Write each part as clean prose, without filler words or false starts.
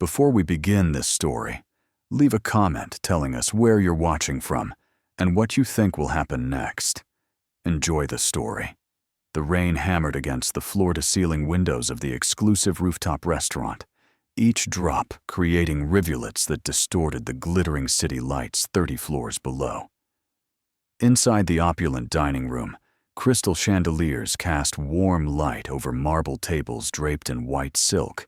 Before we begin this story, leave a comment telling us where you're watching from and what you think will happen next. Enjoy the story. The rain hammered against the floor-to-ceiling windows of the exclusive rooftop restaurant, each drop creating rivulets that distorted the glittering city lights 30 floors below. Inside the opulent dining room, crystal chandeliers cast warm light over marble tables draped in white silk,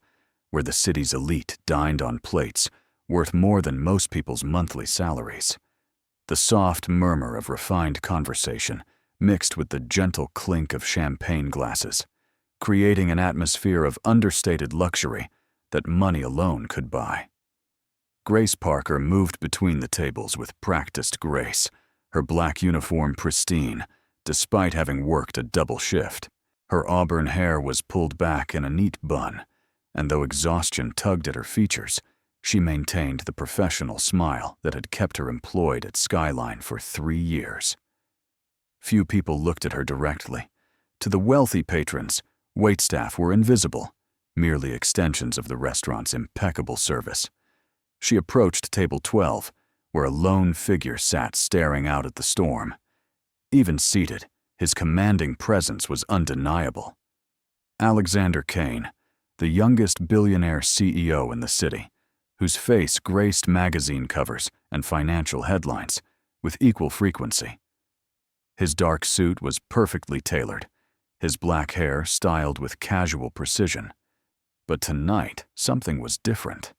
where the city's elite dined on plates worth more than most people's monthly salaries. The soft murmur of refined conversation mixed with the gentle clink of champagne glasses, creating an atmosphere of understated luxury that money alone could buy. Grace Parker moved between the tables with practiced grace, her black uniform pristine, despite having worked a double shift. Her auburn hair was pulled back in a neat bun, and though exhaustion tugged at her features, she maintained the professional smile that had kept her employed at Skyline for 3 years. Few people looked at her directly. To the wealthy patrons, waitstaff were invisible, merely extensions of the restaurant's impeccable service. She approached table 12, where a lone figure sat staring out at the storm. Even seated, his commanding presence was undeniable. Alexander Kane, the youngest billionaire CEO in the city, whose face graced magazine covers and financial headlines with equal frequency. His dark suit was perfectly tailored, his black hair styled with casual precision. But tonight, something was different.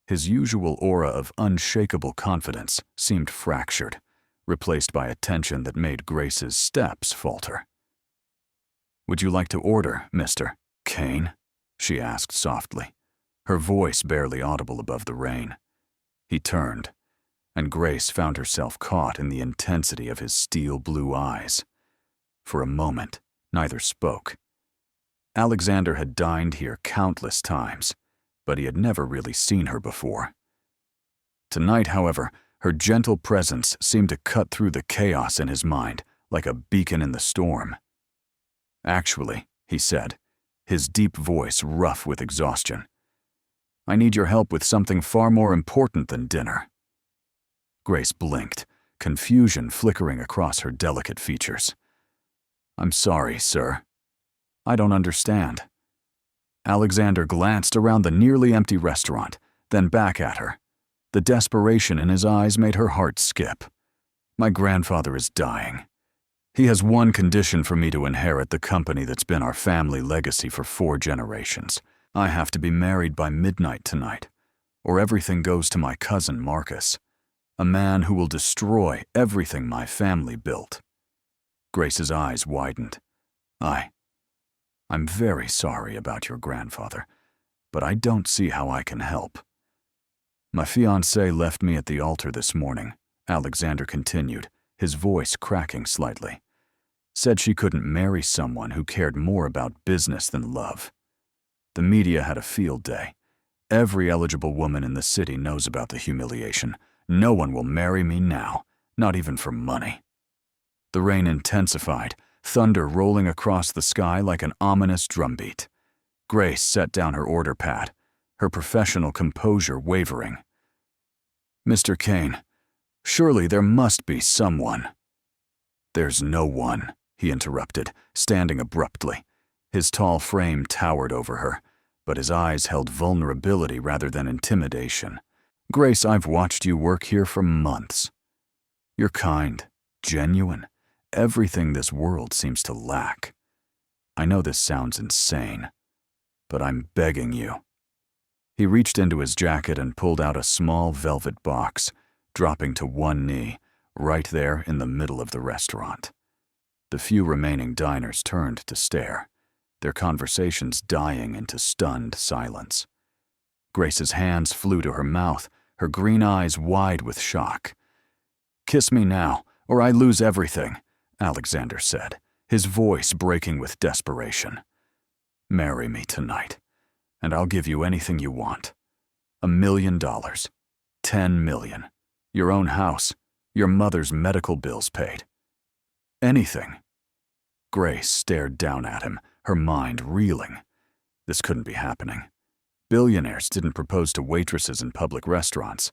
His usual aura of unshakable confidence seemed fractured, replaced by a tension that made Grace's steps falter. "Would you like to order, Mr. Kane?" she asked softly, her voice barely audible above the rain. He turned, and Grace found herself caught in the intensity of his steel blue eyes. For a moment, neither spoke. Alexander had dined here countless times, but he had never really seen her before. Tonight, however, her gentle presence seemed to cut through the chaos in his mind like a beacon in the storm. "Actually," he said, his deep voice rough with exhaustion, "I need your help with something far more important than dinner." Grace blinked, confusion flickering across her delicate features. "I'm sorry, sir. I don't understand." Alexander glanced around the nearly empty restaurant, then back at her. The desperation in his eyes made her heart skip. "My grandfather is dying. He has one condition for me to inherit the company that's been our family legacy for 4 generations. I have to be married by midnight tonight, or everything goes to my cousin Marcus, a man who will destroy everything my family built." Grace's eyes widened. I'm very sorry about your grandfather, but I don't see how I can help." "My fiancée left me at the altar this morning," Alexander continued, his voice cracking slightly. "Said she couldn't marry someone who cared more about business than love. The media had a field day. Every eligible woman in the city knows about the humiliation. No one will marry me now, not even for money." The rain intensified, thunder rolling across the sky like an ominous drumbeat. Grace set down her order pad, her professional composure wavering. "Mr. Kane, surely there must be someone." "There's no one," he interrupted, standing abruptly. His tall frame towered over her, but his eyes held vulnerability rather than intimidation. "Grace, I've watched you work here for months. You're kind, genuine, everything this world seems to lack. I know this sounds insane, but I'm begging you." He reached into his jacket and pulled out a small velvet box, dropping to one knee, right there in the middle of the restaurant. The few remaining diners turned to stare, their conversations dying into stunned silence. Grace's hands flew to her mouth, her green eyes wide with shock. "Kiss me now, or I lose everything," Alexander said, his voice breaking with desperation. "Marry me tonight, and I'll give you anything you want. $1 million, 10 million, your own house, your mother's medical bills paid. Anything." Grace stared down at him, her mind reeling. This couldn't be happening. Billionaires didn't propose to waitresses in public restaurants,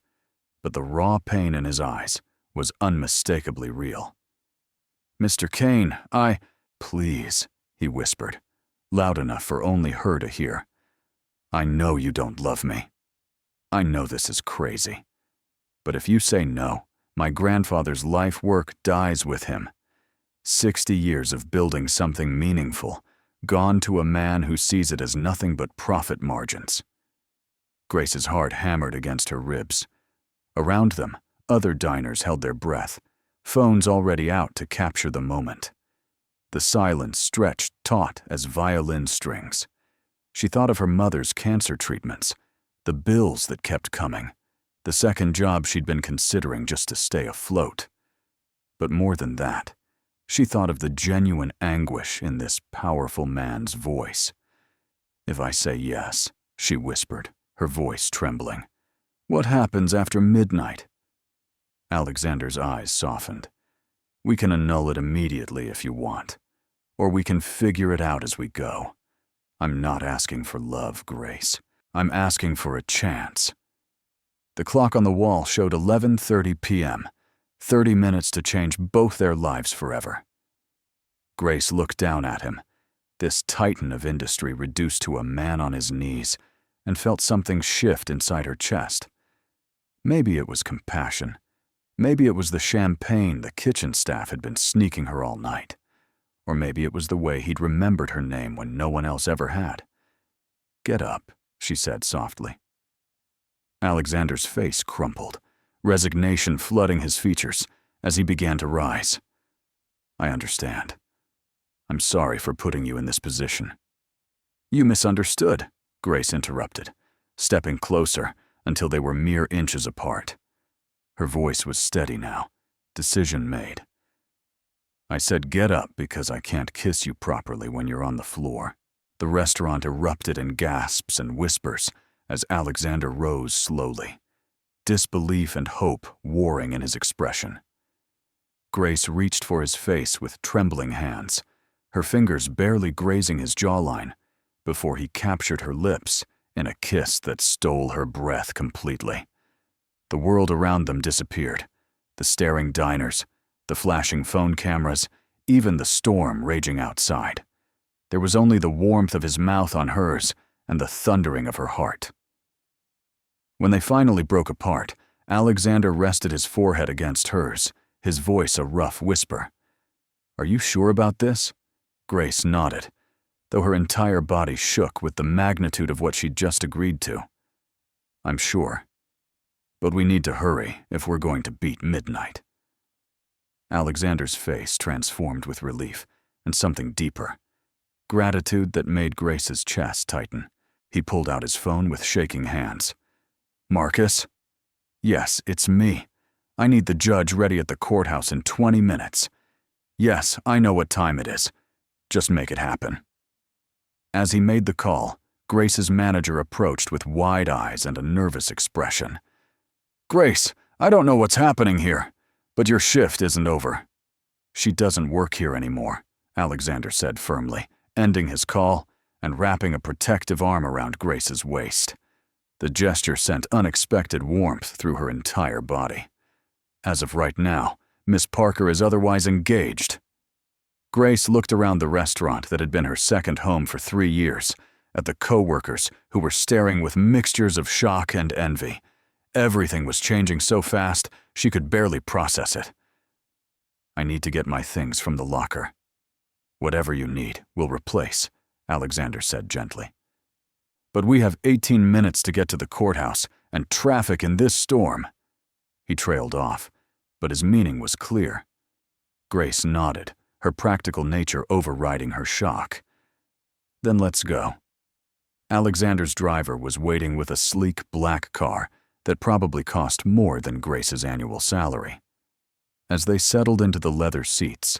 but the raw pain in his eyes was unmistakably real. "Mr. Kane, Please," he whispered, loud enough for only her to hear. "I know you don't love me. I know this is crazy. But if you say no, my grandfather's life work dies with him. 60 years of building something meaningful, gone to a man who sees it as nothing but profit margins." Grace's heart hammered against her ribs. Around them, other diners held their breath, phones already out to capture the moment. The silence stretched taut as violin strings. She thought of her mother's cancer treatments, the bills that kept coming, the second job she'd been considering just to stay afloat. But more than that, she thought of the genuine anguish in this powerful man's voice. "If I say yes," she whispered, her voice trembling, "what happens after midnight?" Alexander's eyes softened. "We can annul it immediately if you want, or we can figure it out as we go. I'm not asking for love, Grace. I'm asking for a chance." The clock on the wall showed 11:30 p.m., 30 minutes to change both their lives forever. Grace looked down at him, this titan of industry reduced to a man on his knees, and felt something shift inside her chest. Maybe it was compassion. Maybe it was the champagne the kitchen staff had been sneaking her all night. Or maybe it was the way he'd remembered her name when no one else ever had. "Get up," she said softly. Alexander's face crumpled, resignation flooding his features as he began to rise. "I understand. I'm sorry for putting you in this position." "You misunderstood," Grace interrupted, stepping closer until they were mere inches apart. Her voice was steady now, decision made. "I said get up because I can't kiss you properly when you're on the floor." The restaurant erupted in gasps and whispers as Alexander rose slowly, disbelief and hope warring in his expression. Grace reached for his face with trembling hands, her fingers barely grazing his jawline, before he captured her lips in a kiss that stole her breath completely. The world around them disappeared, the staring diners, the flashing phone cameras, even the storm raging outside. There was only the warmth of his mouth on hers and the thundering of her heart. When they finally broke apart, Alexander rested his forehead against hers, his voice a rough whisper. "Are you sure about this?" Grace nodded, though her entire body shook with the magnitude of what she'd just agreed to. "I'm sure. But we need to hurry if we're going to beat midnight." Alexander's face transformed with relief and something deeper. Gratitude that made Grace's chest tighten. He pulled out his phone with shaking hands. "Marcus?" "Yes, it's me. I need the judge ready at the courthouse in 20 minutes. Yes, I know what time it is. Just make it happen." As he made the call, Grace's manager approached with wide eyes and a nervous expression. "Grace, I don't know what's happening here, but your shift isn't over." "She doesn't work here anymore," Alexander said firmly, ending his call and wrapping a protective arm around Grace's waist. The gesture sent unexpected warmth through her entire body. "As of right now, Miss Parker is otherwise engaged." Grace looked around the restaurant that had been her second home for 3 years, at the co-workers who were staring with mixtures of shock and envy. Everything was changing so fast, she could barely process it. "I need to get my things from the locker." "Whatever you need, we'll replace," Alexander said gently. "But we have 18 minutes to get to the courthouse, and traffic in this storm." He trailed off, but his meaning was clear. Grace nodded, her practical nature overriding her shock. "Then let's go." Alexander's driver was waiting with a sleek black car that probably cost more than Grace's annual salary. As they settled into the leather seats,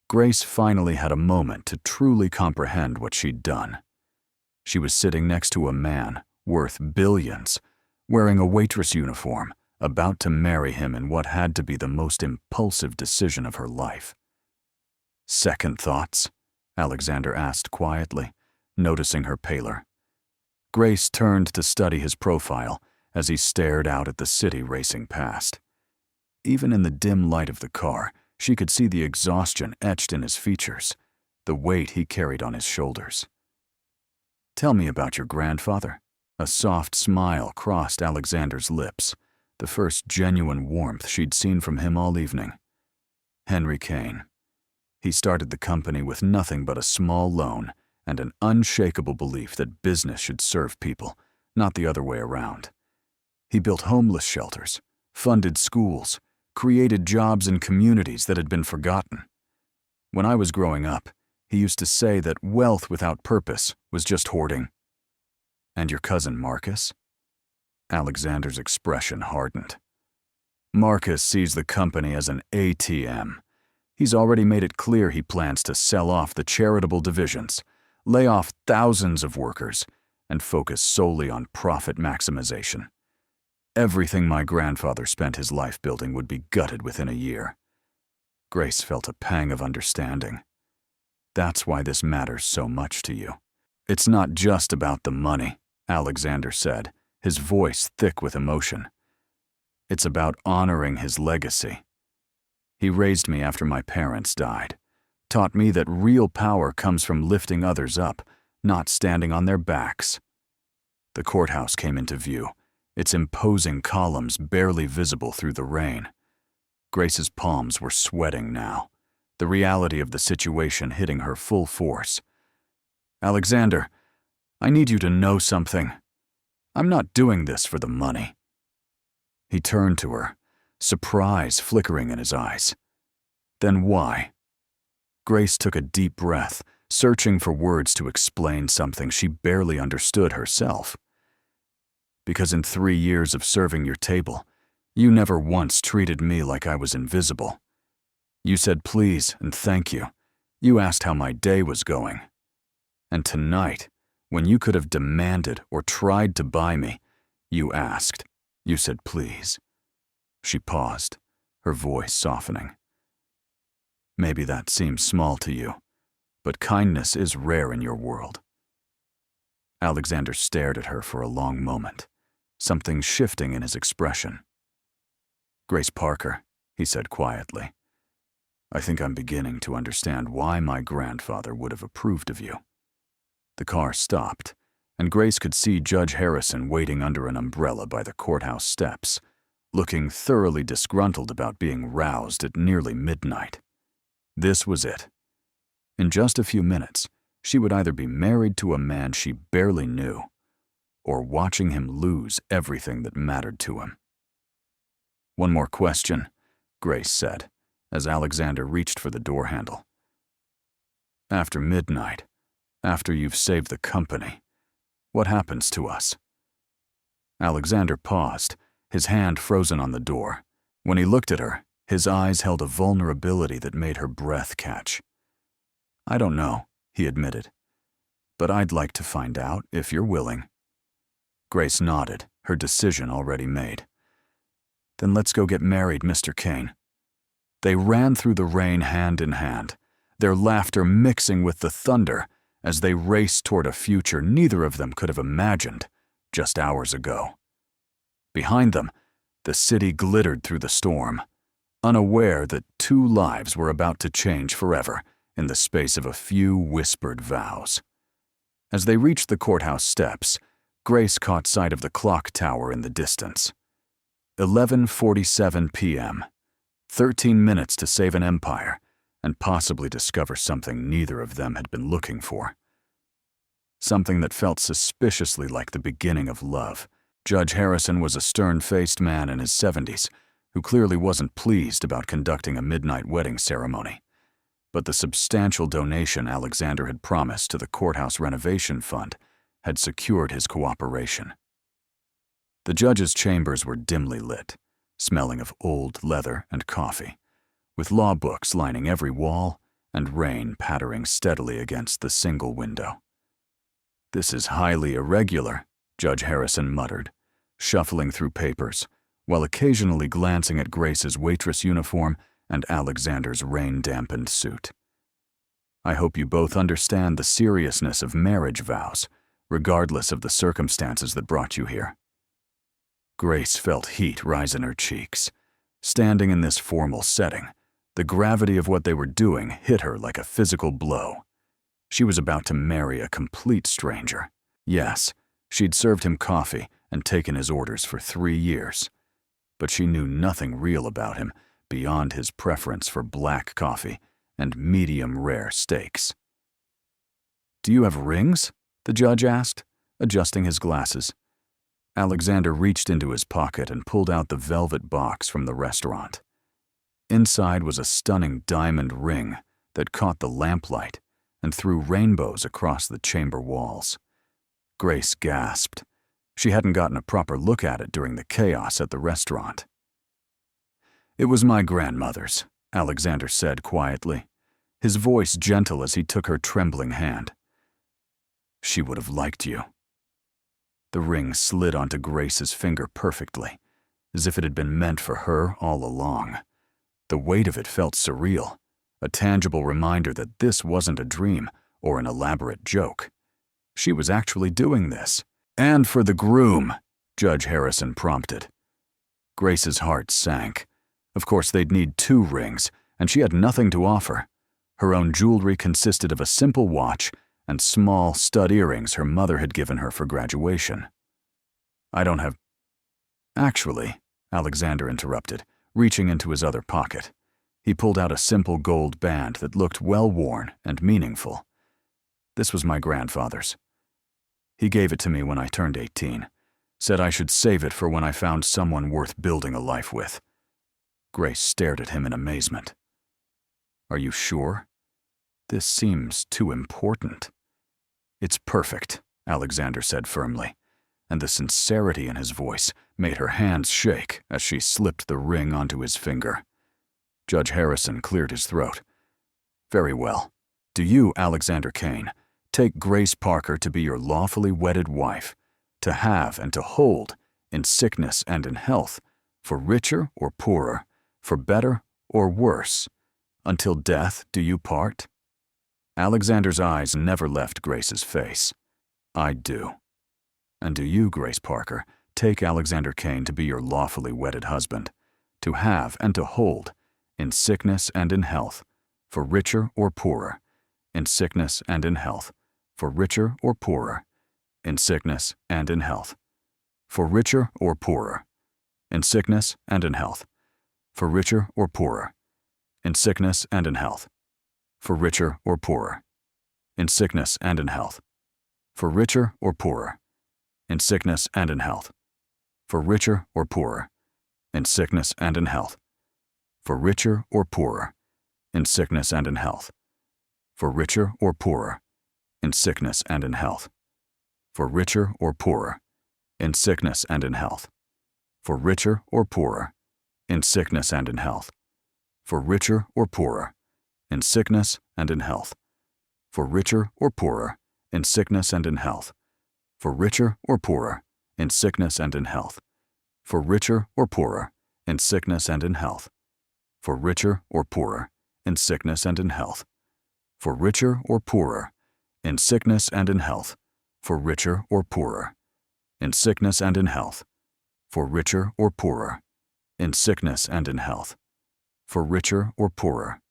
Grace finally had a moment to truly comprehend what she'd done. She was sitting next to a man worth billions, wearing a waitress uniform, about to marry him in what had to be the most impulsive decision of her life. "Second thoughts?" Alexander asked quietly, noticing her paler. Grace turned to study his profile as he stared out at the city racing past. Even in the dim light of the car, she could see the exhaustion etched in his features, the weight he carried on his shoulders. "Tell me about your grandfather." A soft smile crossed Alexander's lips, the first genuine warmth she'd seen from him all evening. "Henry Kane. He started the company with nothing but a small loan and an unshakable belief that business should serve people, not the other way around. He built homeless shelters, funded schools, created jobs in communities that had been forgotten. When I was growing up, he used to say that wealth without purpose was just hoarding." "And your cousin Marcus?" Alexander's expression hardened. "Marcus sees the company as an ATM. He's already made it clear he plans to sell off the charitable divisions, lay off thousands of workers, and focus solely on profit maximization. Everything my grandfather spent his life building would be gutted within a year." Grace felt a pang of understanding. "That's why this matters so much to you." "It's not just about the money," Alexander said, his voice thick with emotion. "It's about honoring his legacy. He raised me after my parents died, taught me that real power comes from lifting others up, not standing on their backs." The courthouse came into view, its imposing columns barely visible through the rain. Grace's palms were sweating now, the reality of the situation hitting her full force. "Alexander, I need you to know something. I'm not doing this for the money." He turned to her, surprise flickering in his eyes. "Then why?" Grace took a deep breath, searching for words to explain something she barely understood herself. "Because in 3 years of serving your table, you never once treated me like I was invisible. You said please and thank you. You asked how my day was going. And tonight, when you could have demanded or tried to buy me, you asked. You said please." She paused, her voice softening. "Maybe that seems small to you, but kindness is rare in your world." Alexander stared at her for a long moment, something shifting in his expression. "Grace Parker," he said quietly, "I think I'm beginning to understand why my grandfather would have approved of you." The car stopped, and Grace could see Judge Harrison waiting under an umbrella by the courthouse steps, looking thoroughly disgruntled about being roused at nearly midnight. This was it. In just a few minutes, she would either be married to a man she barely knew, or watching him lose everything that mattered to him. "One more question," Grace said, as Alexander reached for the door handle. "After midnight, after you've saved the company, what happens to us?" Alexander paused, his hand frozen on the door. When he looked at her, his eyes held a vulnerability that made her breath catch. "I don't know," he admitted, "but I'd like to find out if you're willing." Grace nodded, her decision already made. "Then let's go get married, Mr. Kane." They ran through the rain hand in hand, their laughter mixing with the thunder as they raced toward a future neither of them could have imagined just hours ago. Behind them, the city glittered through the storm, unaware that 2 lives were about to change forever in the space of a few whispered vows. As they reached the courthouse steps, Grace caught sight of the clock tower in the distance. 11:47 p.m. 13 minutes to save an empire and possibly discover something neither of them had been looking for. Something that felt suspiciously like the beginning of love. Judge Harrison was a stern-faced man in his 70s who clearly wasn't pleased about conducting a midnight wedding ceremony. But the substantial donation Alexander had promised to the courthouse renovation fund had secured his cooperation. The judge's chambers were dimly lit, smelling of old leather and coffee, with law books lining every wall and rain pattering steadily against the single window. "This is highly irregular," Judge Harrison muttered, shuffling through papers, while occasionally glancing at Grace's waitress uniform and Alexander's rain-dampened suit. "I hope you both understand the seriousness of marriage vows, regardless of the circumstances that brought you here. Grace felt heat rise in her cheeks. Standing in this formal setting, the gravity of what they were doing hit her like a physical blow. She was about to marry a complete stranger. Yes, she'd served him coffee and taken his orders for 3 years. But she knew nothing real about him beyond his preference for black coffee and medium-rare steaks. "Do you have rings?" the judge asked, adjusting his glasses. Alexander reached into his pocket and pulled out the velvet box from the restaurant. Inside was a stunning diamond ring that caught the lamplight and threw rainbows across the chamber walls. Grace gasped. She hadn't gotten a proper look at it during the chaos at the restaurant. "It was my grandmother's," Alexander said quietly, his voice gentle as he took her trembling hand. "She would have liked you." The ring slid onto Grace's finger perfectly, as if it had been meant for her all along. The weight of it felt surreal, a tangible reminder that this wasn't a dream or an elaborate joke. She was actually doing this. "And for the groom," Judge Harrison prompted. Grace's heart sank. Of course, they'd need 2 rings, and she had nothing to offer. Her own jewelry consisted of a simple watch and small stud earrings her mother had given her for graduation. "I don't have—" "Actually," Alexander interrupted, reaching into his other pocket. He pulled out a simple gold band that looked well-worn and meaningful. "This was my grandfather's. He gave it to me when I turned 18, said I should save it for when I found someone worth building a life with." Grace stared at him in amazement. "Are you sure? This seems too important." "It's perfect," Alexander said firmly, and the sincerity in his voice made her hands shake as she slipped the ring onto his finger. Judge Harrison cleared his throat. "Very well. Do you, Alexander Kane, take Grace Parker to be your lawfully wedded wife, to have and to hold, in sickness and in health, for richer or poorer, for better or worse, until death do you part?" Alexander's eyes never left Grace's face. "I do." "And do you, Grace Parker, take Alexander Kane to be your lawfully wedded husband, to have and to hold, in sickness and in health, for richer or poorer, in sickness and in health, for richer or poorer, in sickness and in health, for richer or poorer, in sickness and in health, for richer or poorer, in sickness and in health, for richer or poorer, in sickness and in health, for richer or poorer, in sickness and in health, for richer or poorer, in sickness and in health, for richer or poorer, in sickness and in health, for richer or poorer, in sickness and in health, for richer or poorer, in sickness and in health, for richer or poorer, in sickness and in health, for richer or poorer, in sickness and in health, for richer or poorer, in sickness and in health, for richer or poorer, in sickness and in health, for richer or poorer, in sickness and in health, for richer or poorer, in sickness and in health, for richer or poorer, in sickness and in health, for richer or poorer, in sickness and in health, for richer or poorer,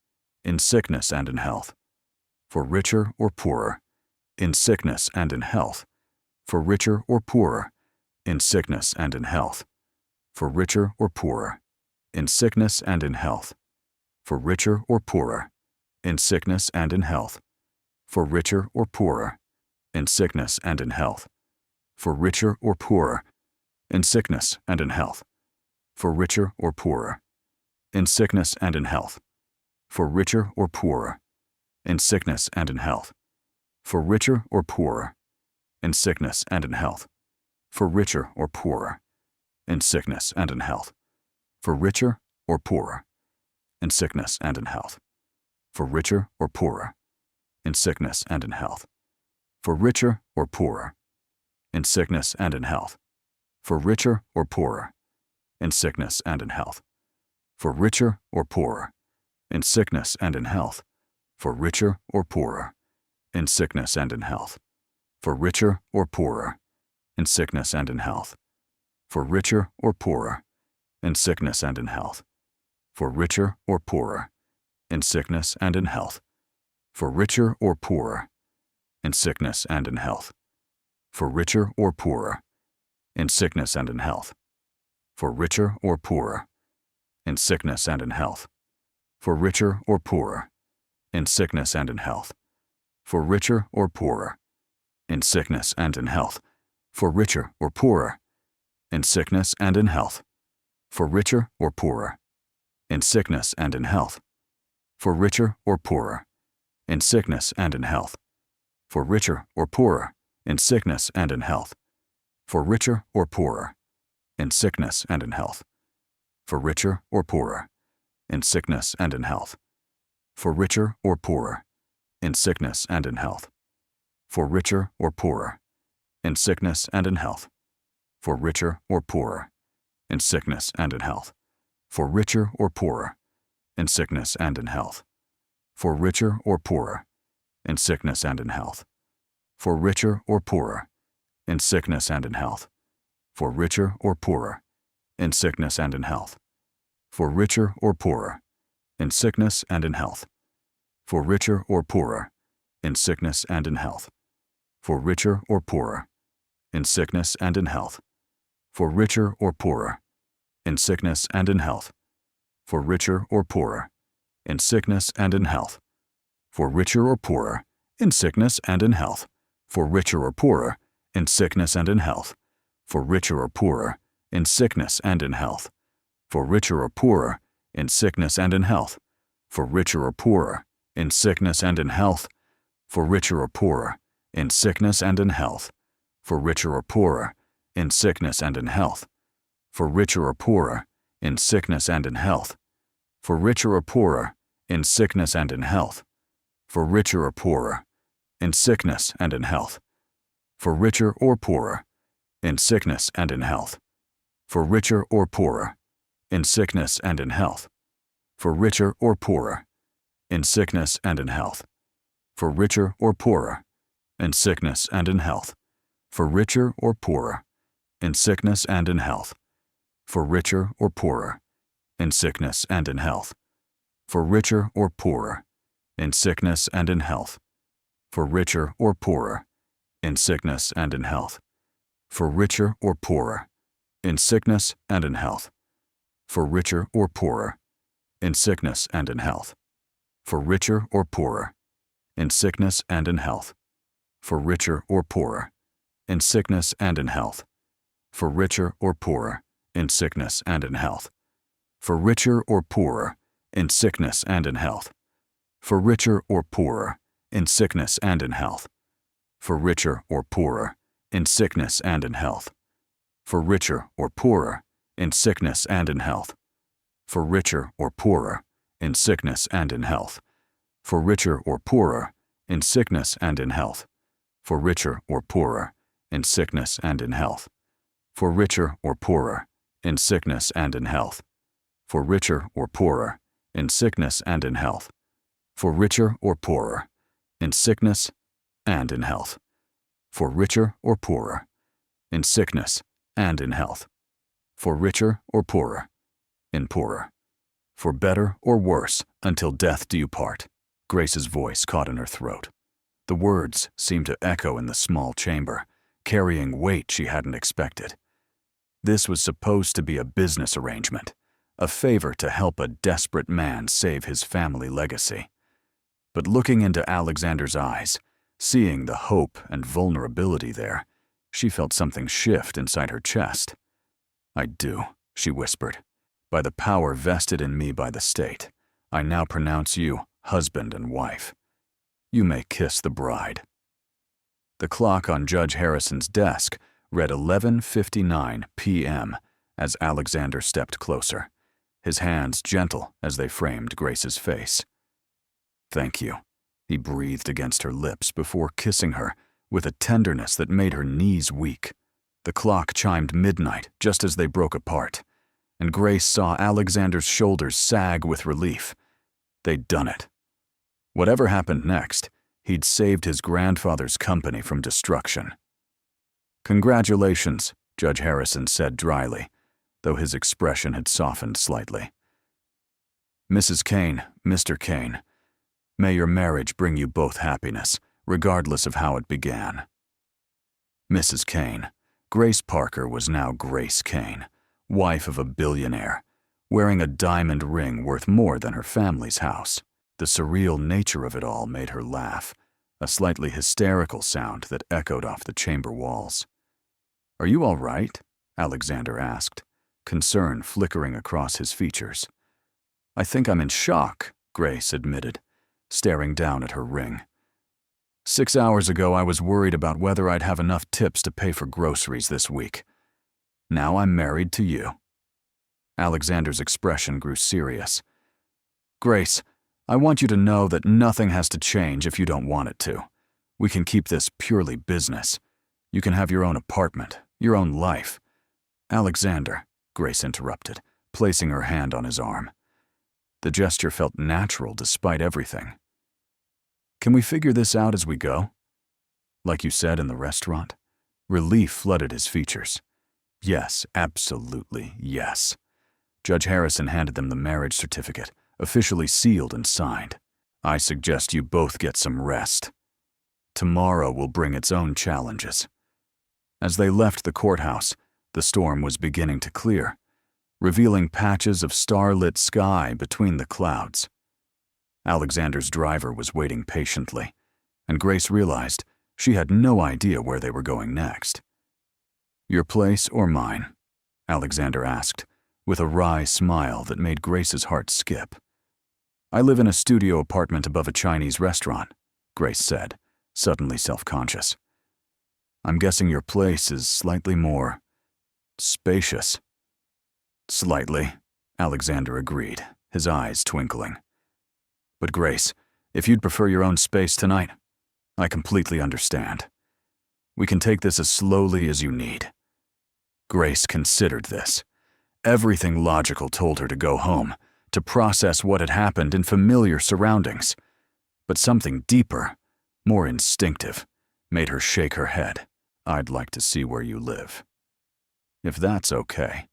in sickness and in health, for richer or poorer, in sickness and in health, for richer or poorer, in sickness and in health, for richer or poorer, in sickness and in health, for richer or poorer, in sickness and in health, for richer or poorer, in sickness and in health, for richer or poorer, in sickness and in health, for richer or poorer, in sickness and in health, for richer or poorer, in sickness and in health, for richer or poorer, in sickness and in health, for richer or poorer, in sickness and in health, for richer or poorer, in sickness and in health, for richer or poorer, in sickness and in health, for richer or poorer, in sickness and in health, for richer or poorer, in sickness and in health, for richer or poorer, in sickness and in health, for richer or poorer, in sickness and in health, for richer or poorer, in sickness and in health, for richer or poorer, in sickness and in health, for richer or poorer, in sickness and in health, for richer or poorer, in sickness and in health, for richer or poorer, in sickness and in health, for richer or poorer, in sickness and in health, for richer or poorer, in sickness and in health, for richer or poorer, in sickness and in health, for richer or poorer, in sickness and in health, for richer or poorer, in sickness and in health, for richer or poorer, in sickness and in health, for richer or poorer, in sickness and in health, for richer or poorer, in sickness and in health, for richer or poorer, in sickness and in health, for richer or poorer, in sickness and in health, for richer or poorer, in sickness and in health, for richer or poorer, in sickness and in health, for richer or poorer, in sickness and in health, for richer or poorer, in sickness and in health, for richer or poorer, in sickness and in health, for richer or poorer, in sickness and in health, for richer or poorer, in sickness and in health, for richer or poorer, in sickness and in health, for richer or poorer, in sickness and in health, for richer or poorer, in sickness and in health, for richer or poorer, in sickness and in health, for richer or poorer, in sickness and in health, for richer or poorer, in sickness and in health, for richer or poorer, in sickness and in health, for richer or poorer, in sickness and in health, for richer or poorer, in sickness and in health, for richer or poorer, in sickness and in health, for richer or poorer, in sickness and in health, for richer or poorer, in sickness and in health, for richer or poorer, in sickness and in health, for richer or poorer, in sickness and in health, for richer or poorer, in sickness and in health, for richer or poorer, in sickness and in health, for richer or poorer, in sickness and in health, for richer or poorer, in sickness and in health, for richer or poorer, in sickness and in health, for richer or poorer, in sickness and in health, for richer or poorer, in sickness and in health, for richer or poorer, in sickness and in health, for richer or poorer, in sickness and in health, for richer or poorer, in sickness and in health, for richer or poorer, in sickness and in health, for richer or poorer, in sickness and in health, for richer or poorer, in sickness and in health, for richer or poorer, in sickness and in health, for richer or poorer, in sickness and in health, for richer or poorer, in sickness and in health, for richer or poorer, in sickness and in health, for richer or poorer, in sickness and in health, for richer or poorer, in sickness and in health, for richer or poorer, in sickness and in health, for richer or poorer, in sickness and in health, for richer or poorer, in sickness and in health, for richer or poorer, in sickness and in health, for richer or poorer, in sickness and in health, for richer or poorer, in sickness and in health, for richer or poorer, in poorer, for better or worse, until death do you part. Grace's voice caught in her throat. The words seemed to echo in the small chamber, carrying weight she hadn't expected. This was supposed to be a business arrangement, a favor to help a desperate man save his family legacy. But looking into Alexander's eyes, seeing the hope and vulnerability there, she felt something shift inside her chest. "I do," she whispered. "By the power vested in me by the state, I now pronounce you husband and wife. You may kiss the bride." The clock on Judge Harrison's desk read 11:59 p.m. as Alexander stepped closer, his hands gentle as they framed Grace's face. "Thank you," he breathed against her lips before kissing her with a tenderness that made her knees weak. The clock chimed midnight just as they broke apart, and Grace saw Alexander's shoulders sag with relief. They'd done it. Whatever happened next, He'd saved his grandfather's company from destruction. "Congratulations," Judge Harrison said dryly, though his expression had softened slightly. "Mrs. Kane, Mr. Kane, may your marriage bring you both happiness, regardless of how it began." Mrs. Kane, Grace Parker, was now Grace Kane, wife of a billionaire, wearing a diamond ring worth more than her family's house. The surreal nature of it all made her laugh, a slightly hysterical sound that echoed off the chamber walls. "Are you all right?" Alexander asked, concern flickering across his features. "I think I'm in shock," Grace admitted, staring down at her ring. 6 hours ago, I was worried about whether I'd have enough tips to pay for groceries this week. Now I'm married to you." Alexander's expression grew serious. "Grace, I want you to know that nothing has to change if you don't want it to. We can keep this purely business. You can have your own apartment, your own life." "Alexander," Grace interrupted, placing her hand on his arm. The gesture felt natural despite everything. "Can we figure this out as we go?" Like you said in the restaurant? Relief flooded his features. Yes, absolutely yes. Judge Harrison handed them the marriage certificate, officially sealed and signed. "I suggest you both get some rest. Tomorrow will bring its own challenges." As they left the courthouse, the storm was beginning to clear, revealing patches of starlit sky between the clouds. Alexander's driver was waiting patiently, and Grace realized she had no idea where they were going next. "Your place or mine?" Alexander asked, with a wry smile that made Grace's heart skip. "I live in a studio apartment above a Chinese restaurant," Grace said, suddenly self-conscious. "I'm guessing your place is slightly more spacious." "Slightly," Alexander agreed, his eyes twinkling. "But Grace, if you'd prefer your own space tonight, I completely understand. We can take this as slowly as you need." Grace considered this. Everything logical told her to go home, to process what had happened in familiar surroundings. But something deeper, more instinctive, made her shake her head. "I'd like to see where you live." "If that's okay."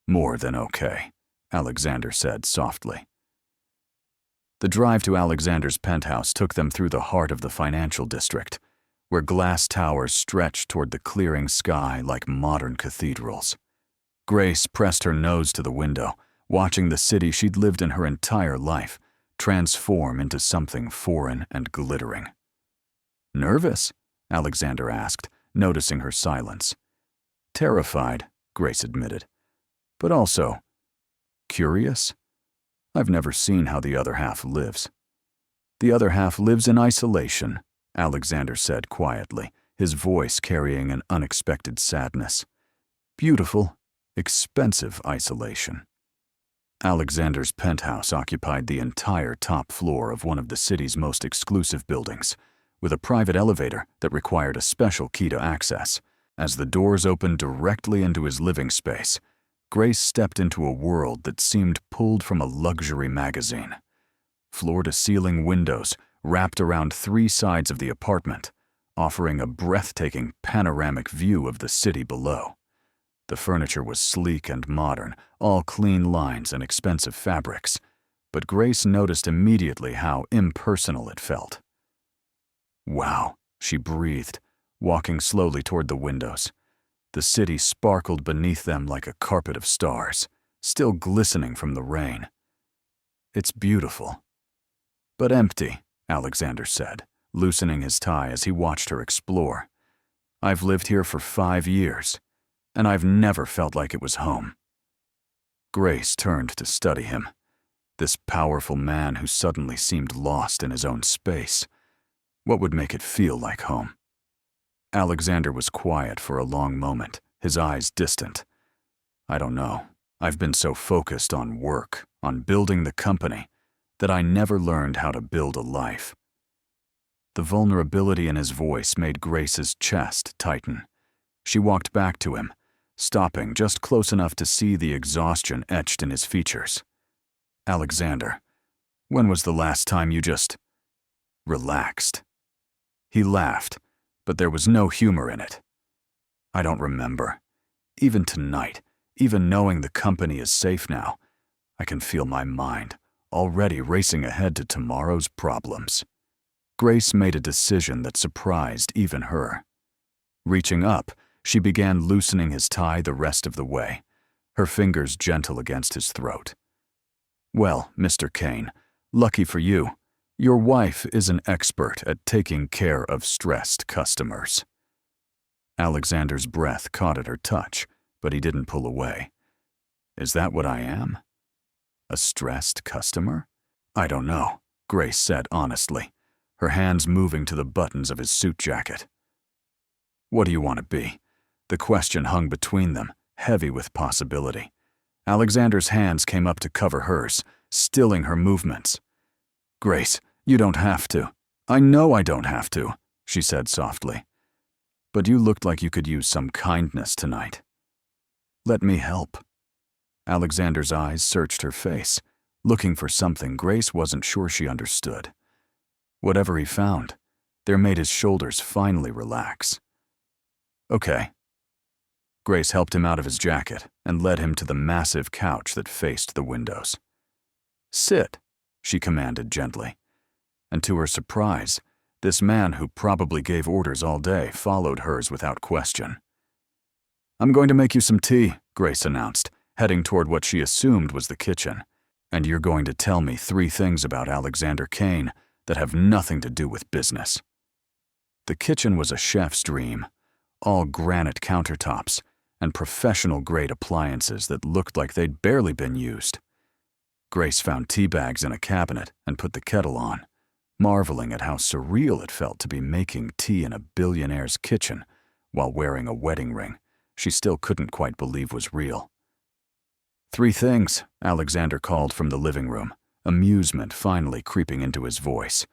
"More than okay," Alexander said softly. The drive to Alexander's penthouse took them through the heart of the financial district, where glass towers stretched toward the clearing sky like modern cathedrals. Grace pressed her nose to the window, watching the city she'd lived in her entire life transform into something foreign and glittering. "Nervous?" Alexander asked, noticing her silence. "Terrified," Grace admitted. "But also curious. I've never seen how the other half lives." "The other half lives in isolation," Alexander said quietly, his voice carrying an unexpected sadness. "Beautiful, expensive isolation." Alexander's penthouse occupied the entire top floor of one of the city's most exclusive buildings, with a private elevator that required a special key to access. As the doors opened directly into his living space, Grace stepped into a world that seemed pulled from a luxury magazine. Floor-to-ceiling windows wrapped around 3 sides of the apartment, offering a breathtaking panoramic view of the city below. The furniture was sleek and modern, all clean lines and expensive fabrics, but Grace noticed immediately how impersonal it felt. "Wow," she breathed, walking slowly toward the windows. The city sparkled beneath them like a carpet of stars, still glistening from the rain. "It's beautiful." "But empty," Alexander said, loosening his tie as he watched her explore. "I've lived here for 5 years, and I've never felt like it was home." Grace turned to study him, this powerful man who suddenly seemed lost in his own space. What would make it feel like home? Alexander was quiet for a long moment, his eyes distant. "I don't know. I've been so focused on work, on building the company, that I never learned how to build a life." The vulnerability in his voice made Grace's chest tighten. She walked back to him, stopping just close enough to see the exhaustion etched in his features. "Alexander, when was the last time you just..." relaxed. He laughed, but there was no humor in it. I don't remember. Even tonight, even knowing the company is safe now, I can feel my mind already racing ahead to tomorrow's problems. Grace made a decision that surprised even her. Reaching up, she began loosening his tie the rest of the way, her fingers gentle against his throat. Well, Mr. Kane, lucky for you, your wife is an expert at taking care of stressed customers. Alexander's breath caught at her touch, but he didn't pull away. Is that what I am? A stressed customer? I don't know, Grace said honestly, her hands moving to the buttons of his suit jacket. What do you want to be? The question hung between them, heavy with possibility. Alexander's hands came up to cover hers, stilling her movements. Grace, you don't have to. I know I don't have to, she said softly. But you looked like you could use some kindness tonight. Let me help. Alexander's eyes searched her face, looking for something Grace wasn't sure she understood. Whatever he found, there made his shoulders finally relax. Okay. Grace helped him out of his jacket and led him to the massive couch that faced the windows. Sit, she commanded gently. And to her surprise, this man who probably gave orders all day followed hers without question. I'm going to make you some tea, Grace announced, heading toward what she assumed was the kitchen. And you're going to tell me 3 things about Alexander Kane that have nothing to do with business. The kitchen was a chef's dream, all granite countertops and professional-grade appliances that looked like they'd barely been used. Grace found tea bags in a cabinet and put the kettle on, marveling at how surreal it felt to be making tea in a billionaire's kitchen while wearing a wedding ring she still couldn't quite believe was real. 3 things, Alexander called from the living room, amusement finally creeping into his voice.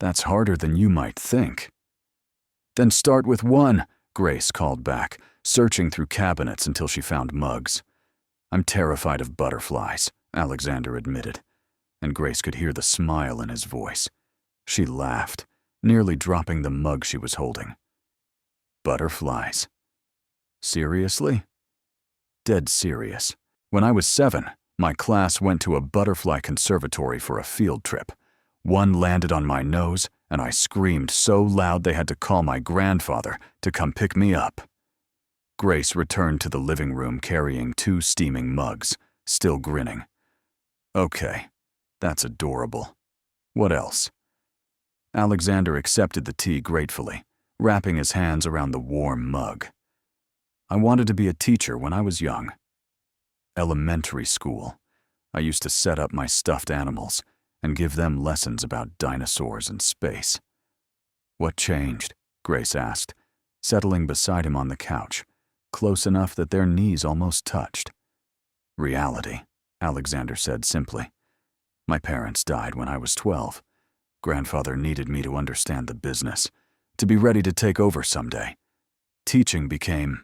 That's harder than you might think. Then start with 1, Grace called back, searching through cabinets until she found mugs. I'm terrified of butterflies, Alexander admitted, and Grace could hear the smile in his voice. She laughed, nearly dropping the mug she was holding. Butterflies. Seriously? Dead serious. When I was 7, my class went to a butterfly conservatory for a field trip. One landed on my nose, and I screamed so loud they had to call my grandfather to come pick me up. Grace returned to the living room carrying 2 steaming mugs, still grinning. Okay, that's adorable. What else? Alexander accepted the tea gratefully, wrapping his hands around the warm mug. I wanted to be a teacher when I was young. Elementary school. I used to set up my stuffed animals and give them lessons about dinosaurs and space. What changed? Grace asked, settling beside him on the couch, close enough that their knees almost touched. Reality, Alexander said simply. My parents died when I was 12. Grandfather needed me to understand the business, to be ready to take over someday. Teaching became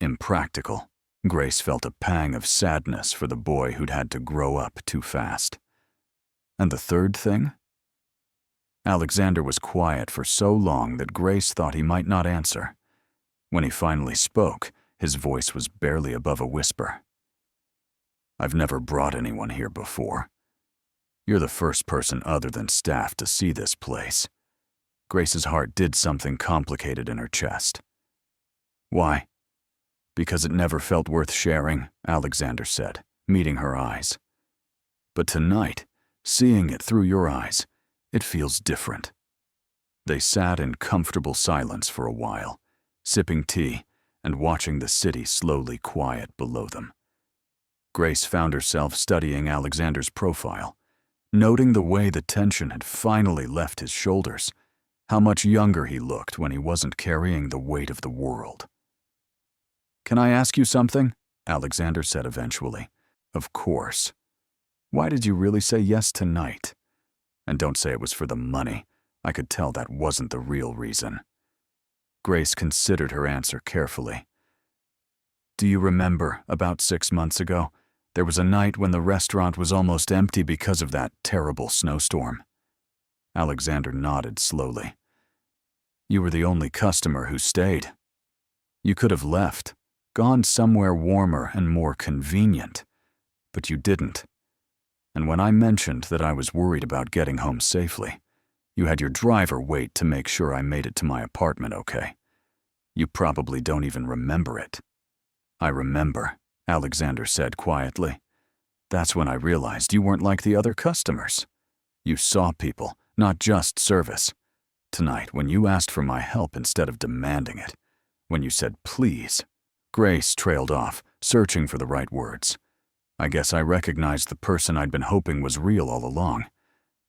impractical. Grace felt a pang of sadness for the boy who'd had to grow up too fast. And the 3rd thing? Alexander was quiet for so long that Grace thought he might not answer. When he finally spoke, his voice was barely above a whisper. I've never brought anyone here before. You're the first person other than staff to see this place. Grace's heart did something complicated in her chest. Why? Because it never felt worth sharing, Alexander said, meeting her eyes. But tonight, seeing it through your eyes, it feels different. They sat in comfortable silence for a while, sipping tea and watching the city slowly quiet below them. Grace found herself studying Alexander's profile, noting the way the tension had finally left his shoulders, how much younger he looked when he wasn't carrying the weight of the world. Can I ask you something? Alexander said eventually. Of course. Why did you really say yes tonight? And don't say it was for the money. I could tell that wasn't the real reason. Grace considered her answer carefully. Do you remember, about 6 months ago, there was a night when the restaurant was almost empty because of that terrible snowstorm? Alexander nodded slowly. You were the only customer who stayed. You could have left, gone somewhere warmer and more convenient, but you didn't. And when I mentioned that I was worried about getting home safely, you had your driver wait to make sure I made it to my apartment okay. You probably don't even remember it. I remember, Alexander said quietly. That's when I realized you weren't like the other customers. You saw people, not just service. Tonight, when you asked for my help instead of demanding it, when you said please, Grace trailed off, searching for the right words. I guess I recognized the person I'd been hoping was real all along.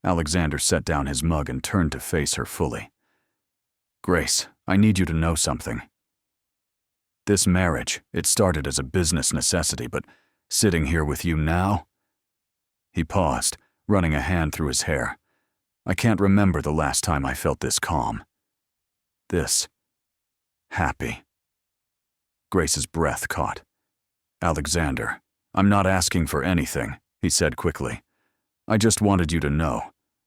Alexander set down his mug and turned to face her fully. Grace, I need you to know something. This marriage, it started as a business necessity, but sitting here with you now? He paused, running a hand through his hair. I can't remember the last time I felt this calm. This happy. Grace's breath caught. Alexander, I'm not asking for anything, he said quickly. I just wanted you to know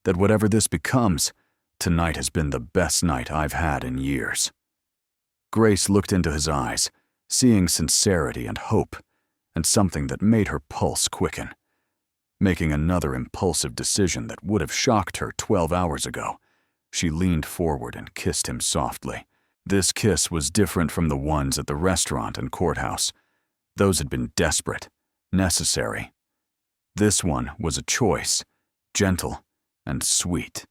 that whatever this becomes, tonight has been the best night I've had in years. Grace looked into his eyes, seeing sincerity and hope, and something that made her pulse quicken. Making another impulsive decision that would have shocked her 12 hours ago, she leaned forward and kissed him softly. This kiss was different from the ones at the restaurant and courthouse. Those had been desperate, necessary. This one was a choice, gentle and sweet,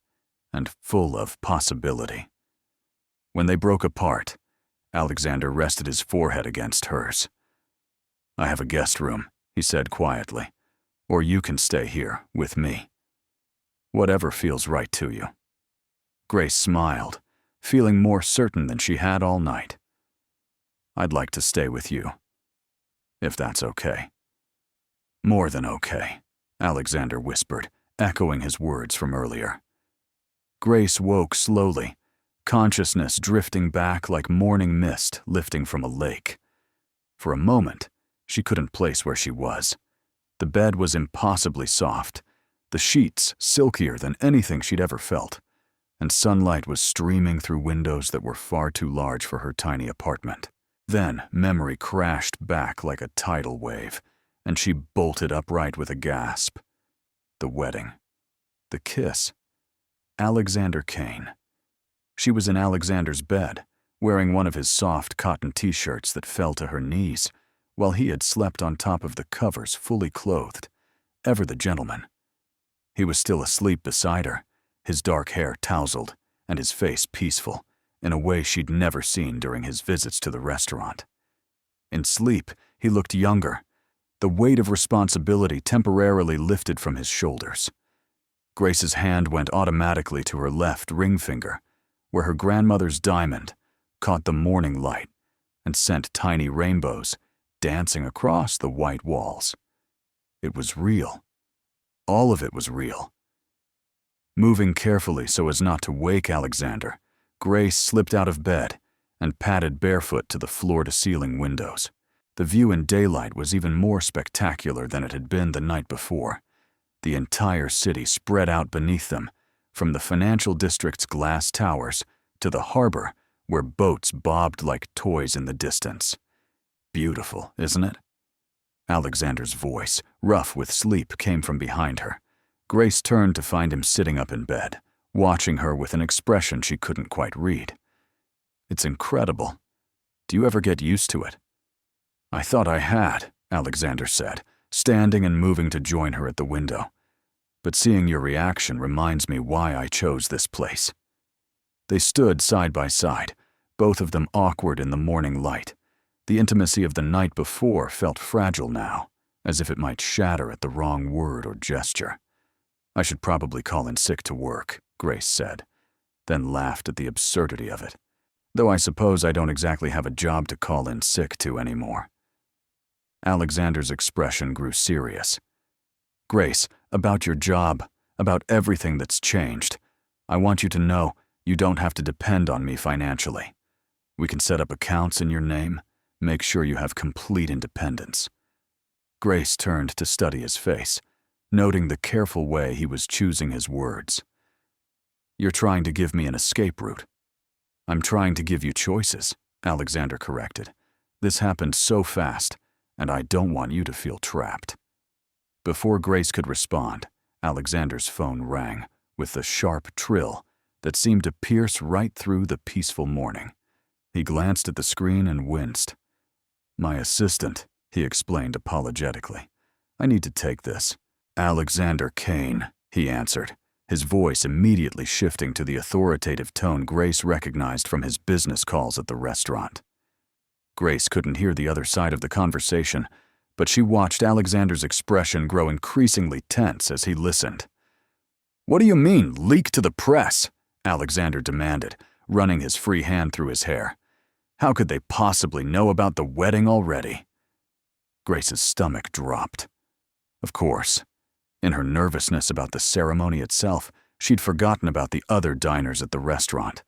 and full of possibility. When they broke apart, Alexander rested his forehead against hers. I have a guest room, he said quietly, or you can stay here with me. Whatever feels right to you. Grace smiled, feeling more certain than she had all night. I'd like to stay with you, if that's okay. More than okay, Alexander whispered, echoing his words from earlier. Grace woke slowly, consciousness drifting back like morning mist lifting from a lake. For a moment, she couldn't place where she was. The bed was impossibly soft, the sheets silkier than anything she'd ever felt, and sunlight was streaming through windows that were far too large for her tiny apartment. Then memory crashed back like a tidal wave, and she bolted upright with a gasp. The wedding. The kiss. Alexander Kane. She was in Alexander's bed, wearing one of his soft cotton t-shirts that fell to her knees, while he had slept on top of the covers fully clothed, ever the gentleman. He was still asleep beside her, his dark hair tousled, and his face peaceful, in a way she'd never seen during his visits to the restaurant. In sleep, he looked younger, the weight of responsibility temporarily lifted from his shoulders. Grace's hand went automatically to her left ring finger, where her grandmother's diamond caught the morning light and sent tiny rainbows dancing across the white walls. It was real. All of it was real. Moving carefully so as not to wake Alexander, Grace slipped out of bed and padded barefoot to the floor-to-ceiling windows. The view in daylight was even more spectacular than it had been the night before. The entire city spread out beneath them, from the financial district's glass towers to the harbor where boats bobbed like toys in the distance. Beautiful, isn't it? Alexander's voice, rough with sleep, came from behind her. Grace turned to find him sitting up in bed, watching her with an expression she couldn't quite read. It's incredible. Do you ever get used to it? I thought I had, Alexander said, standing and moving to join her at the window. But seeing your reaction reminds me why I chose this place. They stood side by side, both of them awkward in the morning light. The intimacy of the night before felt fragile now, as if it might shatter at the wrong word or gesture. I should probably call in sick to work, Grace said, then laughed at the absurdity of it. Though I suppose I don't exactly have a job to call in sick to anymore. Alexander's expression grew serious. Grace, about your job, about everything that's changed, I want you to know you don't have to depend on me financially. We can set up accounts in your name, make sure you have complete independence. Grace turned to study his face, noting the careful way he was choosing his words. You're trying to give me an escape route. I'm trying to give you choices, Alexander corrected. This happened so fast, and I don't want you to feel trapped. Before Grace could respond, Alexander's phone rang with the sharp trill that seemed to pierce right through the peaceful morning. He glanced at the screen and winced. My assistant, he explained apologetically. I need to take this. Alexander Kane, he answered, his voice immediately shifting to the authoritative tone Grace recognized from his business calls at the restaurant. Grace couldn't hear the other side of the conversation, but she watched Alexander's expression grow increasingly tense as he listened. What do you mean, leak to the press? Alexander demanded, running his free hand through his hair. How could they possibly know about the wedding already? Grace's stomach dropped. Of course. In her nervousness about the ceremony itself, she'd forgotten about the other diners at the restaurant,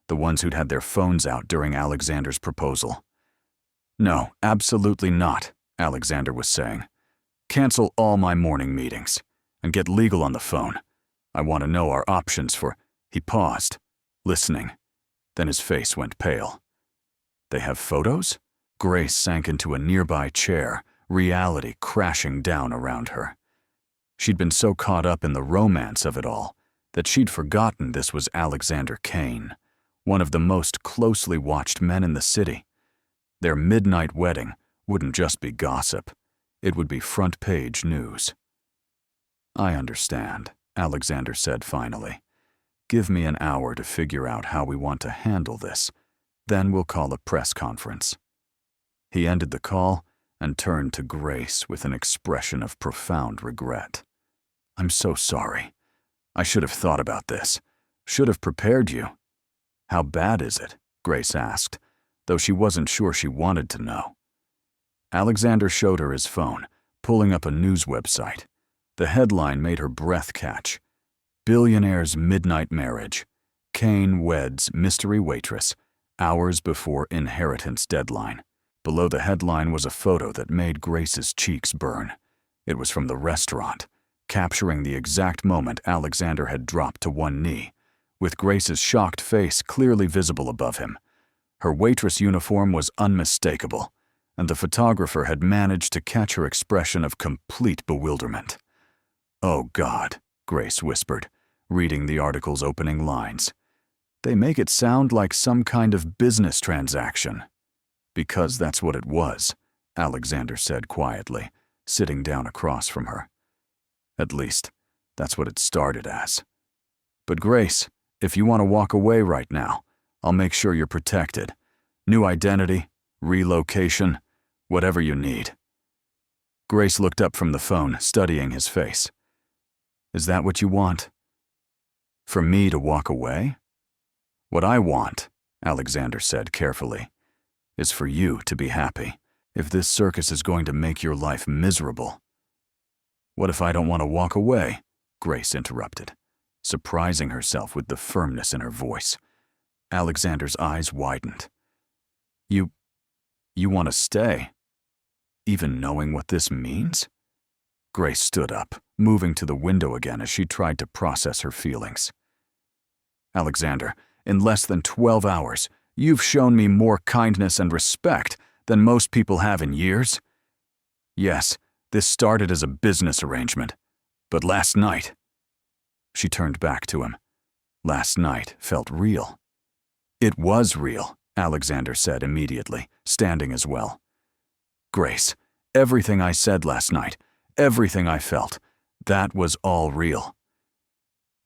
the ones who'd had their phones out during Alexander's proposal. No, absolutely not, Alexander was saying. Cancel all my morning meetings and get legal on the phone. I want to know our options for… He paused, listening. Then his face went pale. They have photos? Grace sank into a nearby chair, reality crashing down around her. She'd been so caught up in the romance of it all that she'd forgotten this was Alexander Kane, one of the most closely watched men in the city. Their midnight wedding wouldn't just be gossip. It would be front-page news. I understand, Alexander said finally. Give me an hour to figure out how we want to handle this. Then we'll call a press conference. He ended the call and turned to Grace with an expression of profound regret. I'm so sorry. I should have thought about this. Should have prepared you. How bad is it? Grace asked, though she wasn't sure she wanted to know. Alexander showed her his phone, pulling up a news website. The headline made her breath catch. Billionaire's midnight marriage. Kane weds mystery waitress, hours before inheritance deadline. Below the headline was a photo that made Grace's cheeks burn. It was from the restaurant, capturing the exact moment Alexander had dropped to one knee, with Grace's shocked face clearly visible above him. Her waitress uniform was unmistakable, and the photographer had managed to catch her expression of complete bewilderment. Oh God, Grace whispered, reading the article's opening lines. They make it sound like some kind of business transaction. Because that's what it was, Alexander said quietly, sitting down across from her. At least, that's what it started as. But Grace, if you want to walk away right now, I'll make sure you're protected. New identity, relocation, whatever you need. Grace looked up from the phone, studying his face. Is that what you want? For me to walk away? What I want, Alexander said carefully, is for you to be happy. If this circus is going to make your life miserable. What if I don't want to walk away? Grace interrupted, surprising herself with the firmness in her voice. Alexander's eyes widened. You want to stay? Even knowing what this means? Grace stood up, moving to the window again as she tried to process her feelings. Alexander, in less than 12 hours, you've shown me more kindness and respect than most people have in years. Yes, this started as a business arrangement, but last night… She turned back to him. Last night felt real. It was real, Alexander said immediately, standing as well. Grace, everything I said last night, everything I felt, that was all real.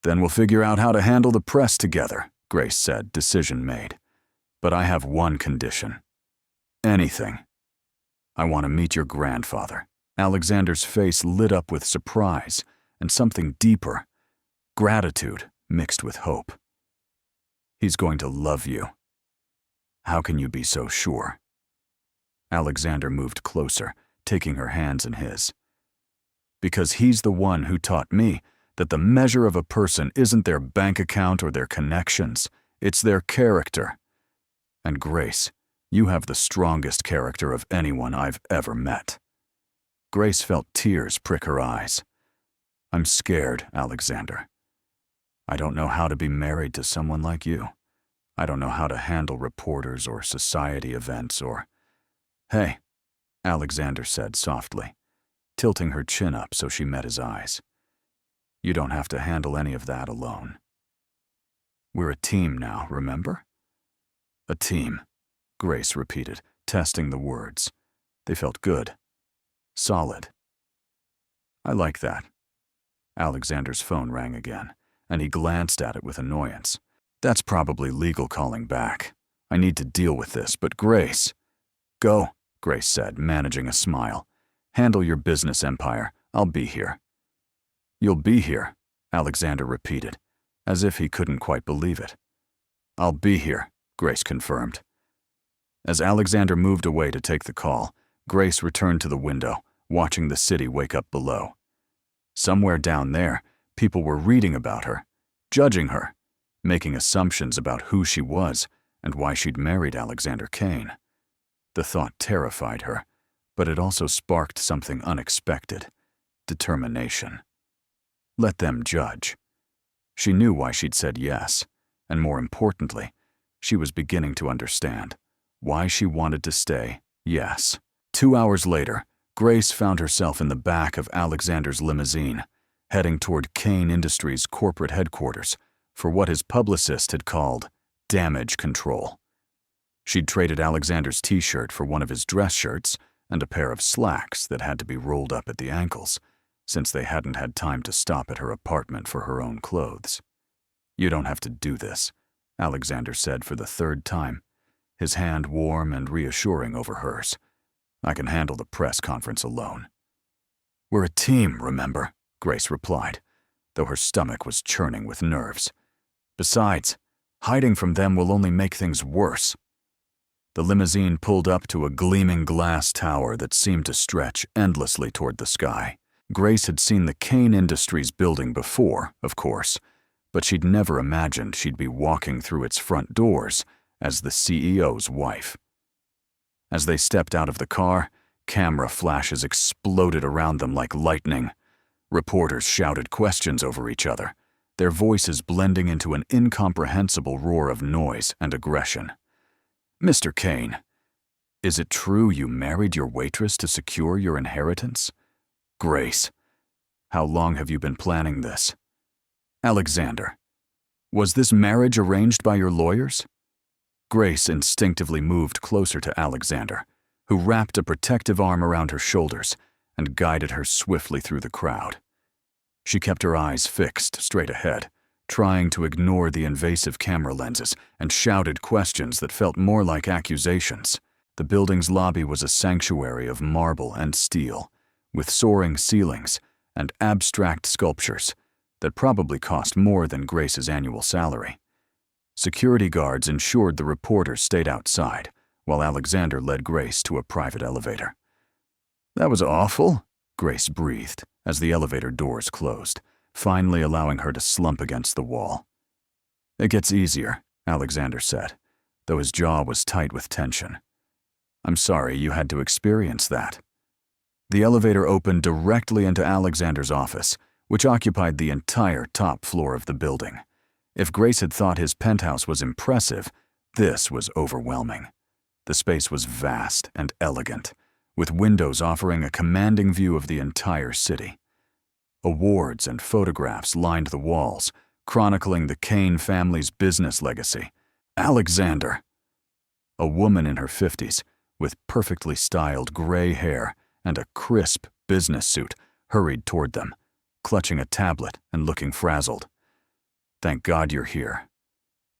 Then we'll figure out how to handle the press together, Grace said, decision made. But I have one condition. Anything. I want to meet your grandfather. Alexander's face lit up with surprise and something deeper, gratitude mixed with hope. He's going to love you. How can you be so sure? Alexander moved closer, taking her hands in his. Because he's the one who taught me that the measure of a person isn't their bank account or their connections, it's their character. And Grace, you have the strongest character of anyone I've ever met. Grace felt tears prick her eyes. I'm scared, Alexander. I don't know how to be married to someone like you. I don't know how to handle reporters or society events or—" "Hey," Alexander said softly, tilting her chin up so she met his eyes. "You don't have to handle any of that alone. We're a team now, remember?" "A team," Grace repeated, testing the words. They felt good. Solid. "I like that." Alexander's phone rang again, and he glanced at it with annoyance. "That's probably legal calling back. I need to deal with this, but Grace—" "Go," Grace said, managing a smile. "Handle your business empire. I'll be here." "You'll be here," Alexander repeated, as if he couldn't quite believe it. "I'll be here," Grace confirmed. As Alexander moved away to take the call, Grace returned to the window, watching the city wake up below. Somewhere down there, people were reading about her, judging her, making assumptions about who she was and why she'd married Alexander Kane. The thought terrified her, but it also sparked something unexpected: determination. Let them judge. She knew why she'd said yes, and more importantly, she was beginning to understand why she wanted to stay yes. 2 hours later, Grace found herself in the back of Alexander's limousine, heading toward Kane Industries' corporate headquarters for what his publicist had called damage control. She'd traded Alexander's t-shirt for one of his dress shirts and a pair of slacks that had to be rolled up at the ankles, since they hadn't had time to stop at her apartment for her own clothes. "You don't have to do this," Alexander said for the third time, his hand warm and reassuring over hers. "I can handle the press conference alone." "We're a team, remember?" Grace replied, though her stomach was churning with nerves. "Besides, hiding from them will only make things worse." The limousine pulled up to a gleaming glass tower that seemed to stretch endlessly toward the sky. Grace had seen the Kane Industries building before, of course, but she'd never imagined she'd be walking through its front doors as the CEO's wife. As they stepped out of the car, camera flashes exploded around them like lightning. Reporters shouted questions over each other, their voices blending into an incomprehensible roar of noise and aggression. "Mr. Kane, is it true you married your waitress to secure your inheritance? Grace, how long have you been planning this? Alexander, was this marriage arranged by your lawyers?" Grace instinctively moved closer to Alexander, who wrapped a protective arm around her shoulders and guided her swiftly through the crowd. She kept her eyes fixed straight ahead, trying to ignore the invasive camera lenses, and shouted questions that felt more like accusations. The building's lobby was a sanctuary of marble and steel, with soaring ceilings and abstract sculptures that probably cost more than Grace's annual salary. Security guards ensured the reporters stayed outside, while Alexander led Grace to a private elevator. "That was awful," Grace breathed as the elevator doors closed, finally allowing her to slump against the wall. "It gets easier," Alexander said, though his jaw was tight with tension. "I'm sorry you had to experience that." The elevator opened directly into Alexander's office, which occupied the entire top floor of the building. If Grace had thought his penthouse was impressive, this was overwhelming. The space was vast and elegant, with windows offering a commanding view of the entire city. Awards and photographs lined the walls, chronicling the Kane family's business legacy. Alexander! A woman in her 50s, with perfectly styled gray hair and a crisp business suit, hurried toward them, clutching a tablet and looking frazzled. "Thank God you're here.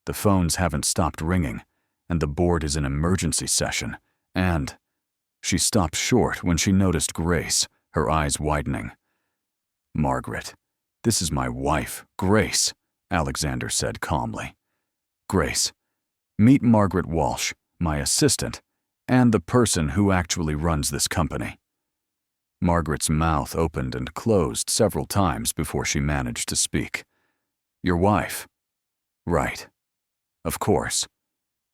The phones haven't stopped ringing, and the board is in emergency session, and—" She stopped short when she noticed Grace, her eyes widening. "Margaret, this is my wife, Grace," Alexander said calmly. "Grace, meet Margaret Walsh, my assistant, and the person who actually runs this company." Margaret's mouth opened and closed several times before she managed to speak. "Your wife?" "Right. Of course."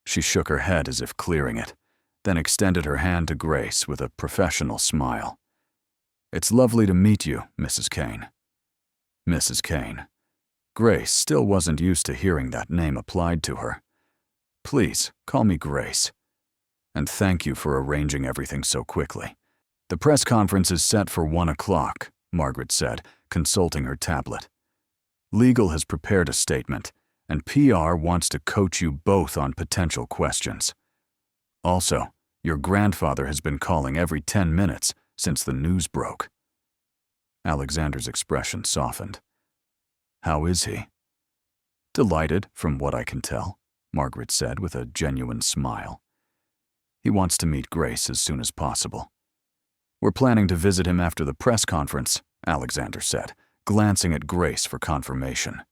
She shook her head as if clearing it, then extended her hand to Grace with a professional smile. "It's lovely to meet you, Mrs. Kane." "Mrs. Kane." Grace still wasn't used to hearing that name applied to her. "Please, call me Grace. And thank you for arranging everything so quickly. The press conference is set for 1 o'clock, Margaret said, consulting her tablet. Legal has prepared a statement, and PR wants to coach you both on potential questions. Also, your grandfather has been calling every 10 minutes since the news broke." Alexander's expression softened. "How is he?" "Delighted, from what I can tell," Margaret said with a genuine smile. "He wants to meet Grace as soon as possible." "We're planning to visit him after the press conference," Alexander said, glancing at Grace for confirmation.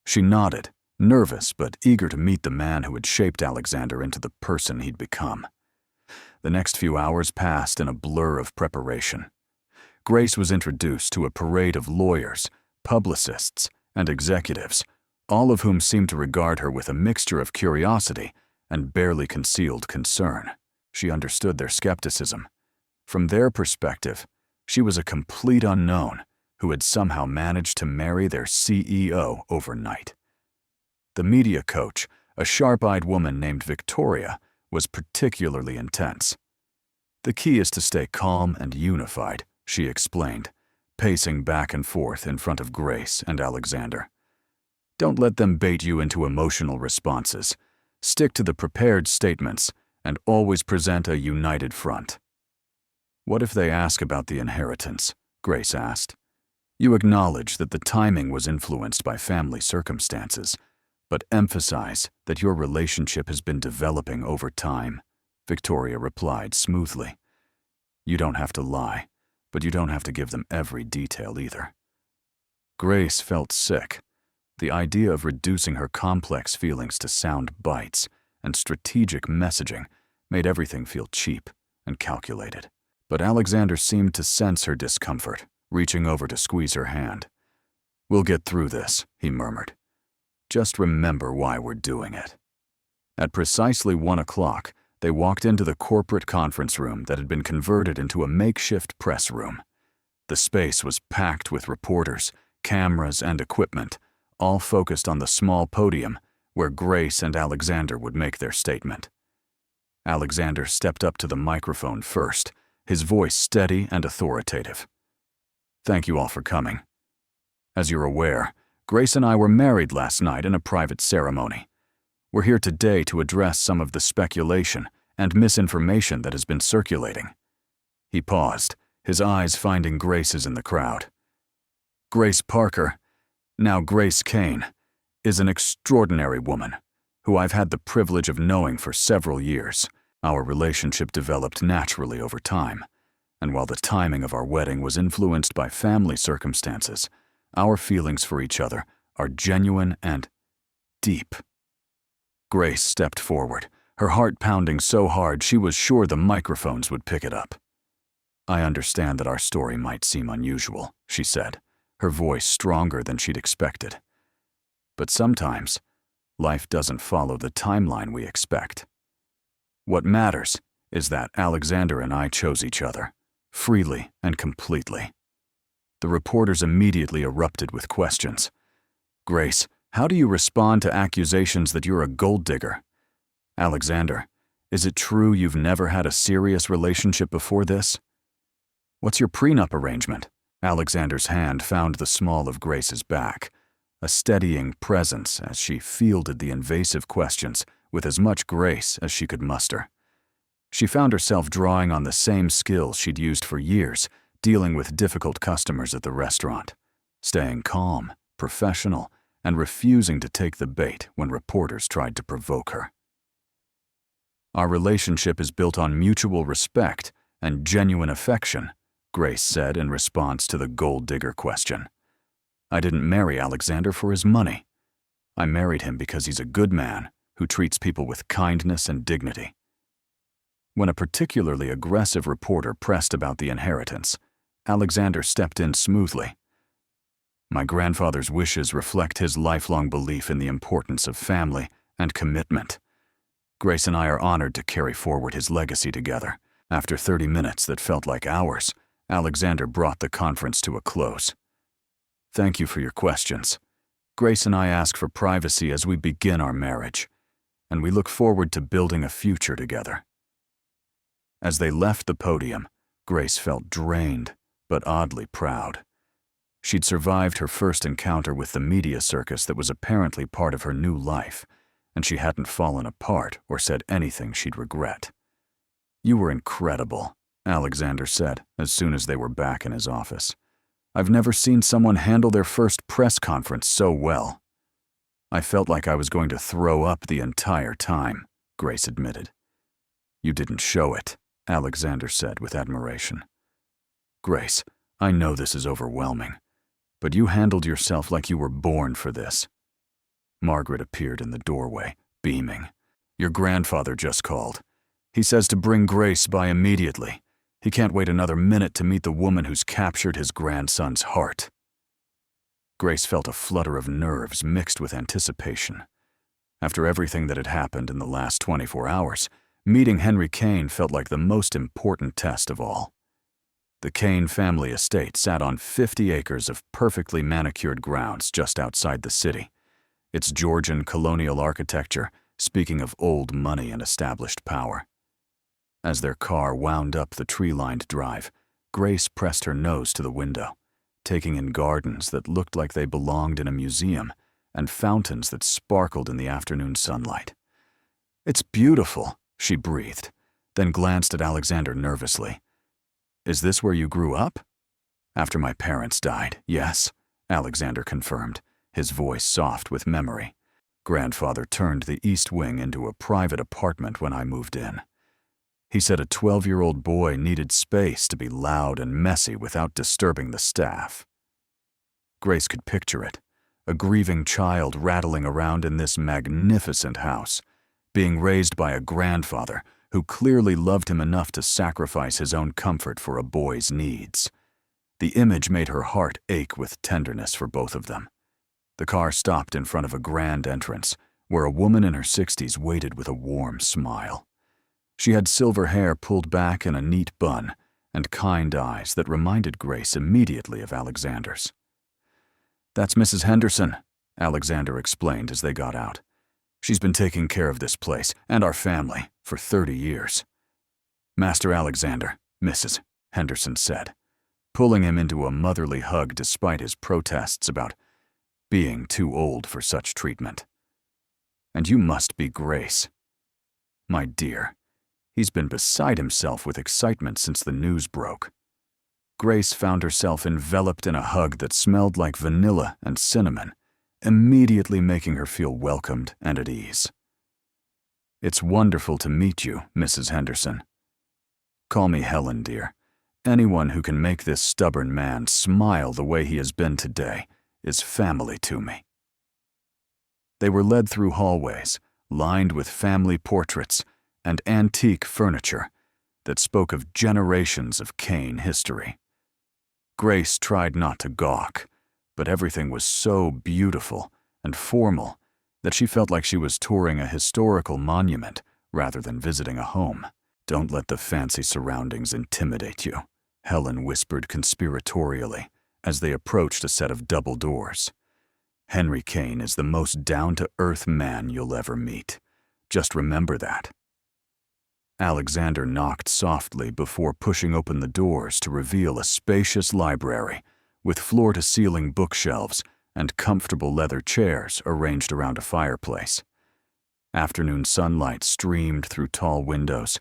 She nodded, nervous but eager to meet the man who had shaped Alexander into the person he'd become. The next few hours passed in a blur of preparation. Grace was introduced to a parade of lawyers, publicists, and executives, all of whom seemed to regard her with a mixture of curiosity and barely concealed concern. She understood their skepticism. From their perspective, she was a complete unknown who had somehow managed to marry their CEO overnight. The media coach, a sharp-eyed woman named Victoria, was particularly intense. "The key is to stay calm and unified," she explained, pacing back and forth in front of Grace and Alexander. "Don't let them bait you into emotional responses. Stick to the prepared statements and always present a united front." "What if they ask about the inheritance?" Grace asked. "You acknowledge that the timing was influenced by family circumstances, but emphasize that your relationship has been developing over time," Victoria replied smoothly. "You don't have to lie, but you don't have to give them every detail either." Grace felt sick. The idea of reducing her complex feelings to sound bites and strategic messaging made everything feel cheap and calculated. But Alexander seemed to sense her discomfort, reaching over to squeeze her hand. "We'll get through this," he murmured. "Just remember why we're doing it." At precisely 1 o'clock, they walked into the corporate conference room that had been converted into a makeshift press room. The space was packed with reporters, cameras, and equipment, all focused on the small podium where Grace and Alexander would make their statement. Alexander stepped up to the microphone first, his voice steady and authoritative. "Thank you all for coming. As you're aware, Grace and I were married last night in a private ceremony. We're here today to address some of the speculation and misinformation that has been circulating." He paused, his eyes finding Grace's in the crowd. "Grace Parker, now Grace Kane, is an extraordinary woman who I've had the privilege of knowing for several years. Our relationship developed naturally over time, and while the timing of our wedding was influenced by family circumstances, our feelings for each other are genuine and deep." Grace stepped forward, her heart pounding so hard she was sure the microphones would pick it up. "I understand that our story might seem unusual," she said, her voice stronger than she'd expected. "But sometimes, life doesn't follow the timeline we expect. What matters is that Alexander and I chose each other, freely and completely." The reporters immediately erupted with questions. "Grace, how do you respond to accusations that you're a gold digger? Alexander, is it true you've never had a serious relationship before this? What's your prenup arrangement?" Alexander's hand found the small of Grace's back, a steadying presence as she fielded the invasive questions with as much grace as she could muster. She found herself drawing on the same skills she'd used for years, dealing with difficult customers at the restaurant, staying calm, professional, and refusing to take the bait when reporters tried to provoke her. "Our relationship is built on mutual respect and genuine affection," Grace said in response to the gold digger question. "I didn't marry Alexander for his money. I married him because he's a good man who treats people with kindness and dignity." When a particularly aggressive reporter pressed about the inheritance, Alexander stepped in smoothly. "My grandfather's wishes reflect his lifelong belief in the importance of family and commitment. Grace and I are honored to carry forward his legacy together." After 30 minutes that felt like hours, Alexander brought the conference to a close. "Thank you for your questions. Grace and I ask for privacy as we begin our marriage, and we look forward to building a future together." As they left the podium, Grace felt drained, but oddly proud. She'd survived her first encounter with the media circus that was apparently part of her new life, and she hadn't fallen apart or said anything she'd regret. "You were incredible," Alexander said as soon as they were back in his office. "I've never seen someone handle their first press conference so well." "I felt like I was going to throw up the entire time," Grace admitted. "You didn't show it," Alexander said with admiration. "Grace, I know this is overwhelming, but you handled yourself like you were born for this." Margaret appeared in the doorway, beaming. "Your grandfather just called. He says to bring Grace by immediately. He can't wait another minute to meet the woman who's captured his grandson's heart." Grace felt a flutter of nerves mixed with anticipation. After everything that had happened in the last 24 hours, meeting Henry Kane felt like the most important test of all. The Kane family estate sat on 50 acres of perfectly manicured grounds just outside the city, its Georgian colonial architecture speaking of old money and established power. As their car wound up the tree-lined drive, Grace pressed her nose to the window, taking in gardens that looked like they belonged in a museum and fountains that sparkled in the afternoon sunlight. "It's beautiful," she breathed, then glanced at Alexander nervously. "Is this where you grew up?" "After my parents died, yes," Alexander confirmed, his voice soft with memory. "Grandfather turned the East Wing into a private apartment when I moved in. He said a 12-year-old boy needed space to be loud and messy without disturbing the staff." Grace could picture it, a grieving child rattling around in this magnificent house, being raised by a grandfather who clearly loved him enough to sacrifice his own comfort for a boy's needs. The image made her heart ache with tenderness for both of them. The car stopped in front of a grand entrance, where a woman in her 60s waited with a warm smile. She had silver hair pulled back in a neat bun and kind eyes that reminded Grace immediately of Alexander's. "That's Mrs. Henderson," Alexander explained as they got out. "She's been taking care of this place and our family for 30 years. "Master Alexander," Mrs. Henderson said, pulling him into a motherly hug despite his protests about being too old for such treatment. "And you must be Grace. My dear, he's been beside himself with excitement since the news broke." Grace found herself enveloped in a hug that smelled like vanilla and cinnamon, immediately making her feel welcomed and at ease. "It's wonderful to meet you, Mrs. Henderson. Call me Helen, dear. Anyone who can make this stubborn man smile the way he has been today is family to me." They were led through hallways, lined with family portraits and antique furniture that spoke of generations of Kane history. Grace tried not to gawk, but everything was so beautiful and formal that she felt like she was touring a historical monument rather than visiting a home. "Don't let the fancy surroundings intimidate you," Helen whispered conspiratorially as they approached a set of double doors. "Henry Kane is the most down-to-earth man you'll ever meet. Just remember that." Alexander knocked softly before pushing open the doors to reveal a spacious library with floor-to-ceiling bookshelves and comfortable leather chairs arranged around a fireplace. Afternoon sunlight streamed through tall windows,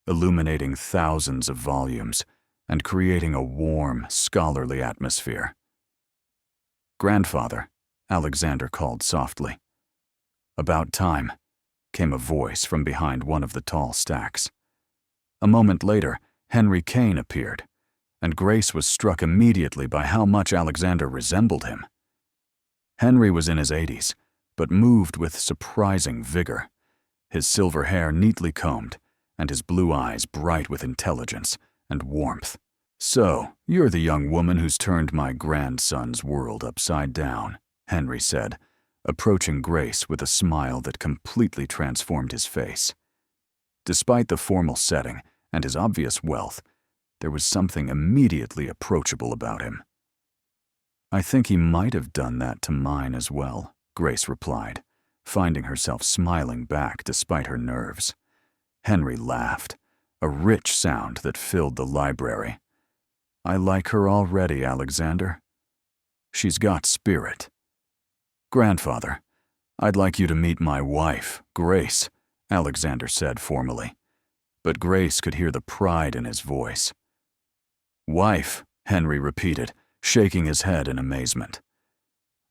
illuminating thousands of volumes and creating a warm, scholarly atmosphere. "Grandfather," Alexander called softly. "About time," came a voice from behind one of the tall stacks. A moment later, Henry Kane appeared, and Grace was struck immediately by how much Alexander resembled him. Henry was in his 80s, but moved with surprising vigor, his silver hair neatly combed and his blue eyes bright with intelligence and warmth. "So, you're the young woman who's turned my grandson's world upside down," Henry said, approaching Grace with a smile that completely transformed his face. Despite the formal setting and his obvious wealth, there was something immediately approachable about him. I think he might have done that to mine as well, Grace replied, finding herself smiling back despite her nerves. Henry laughed, a rich sound that filled the library. I like her already, Alexander. She's got spirit. Grandfather, I'd like you to meet my wife, Grace, Alexander said formally. But Grace could hear the pride in his voice. Wife, Henry repeated, shaking his head in amazement.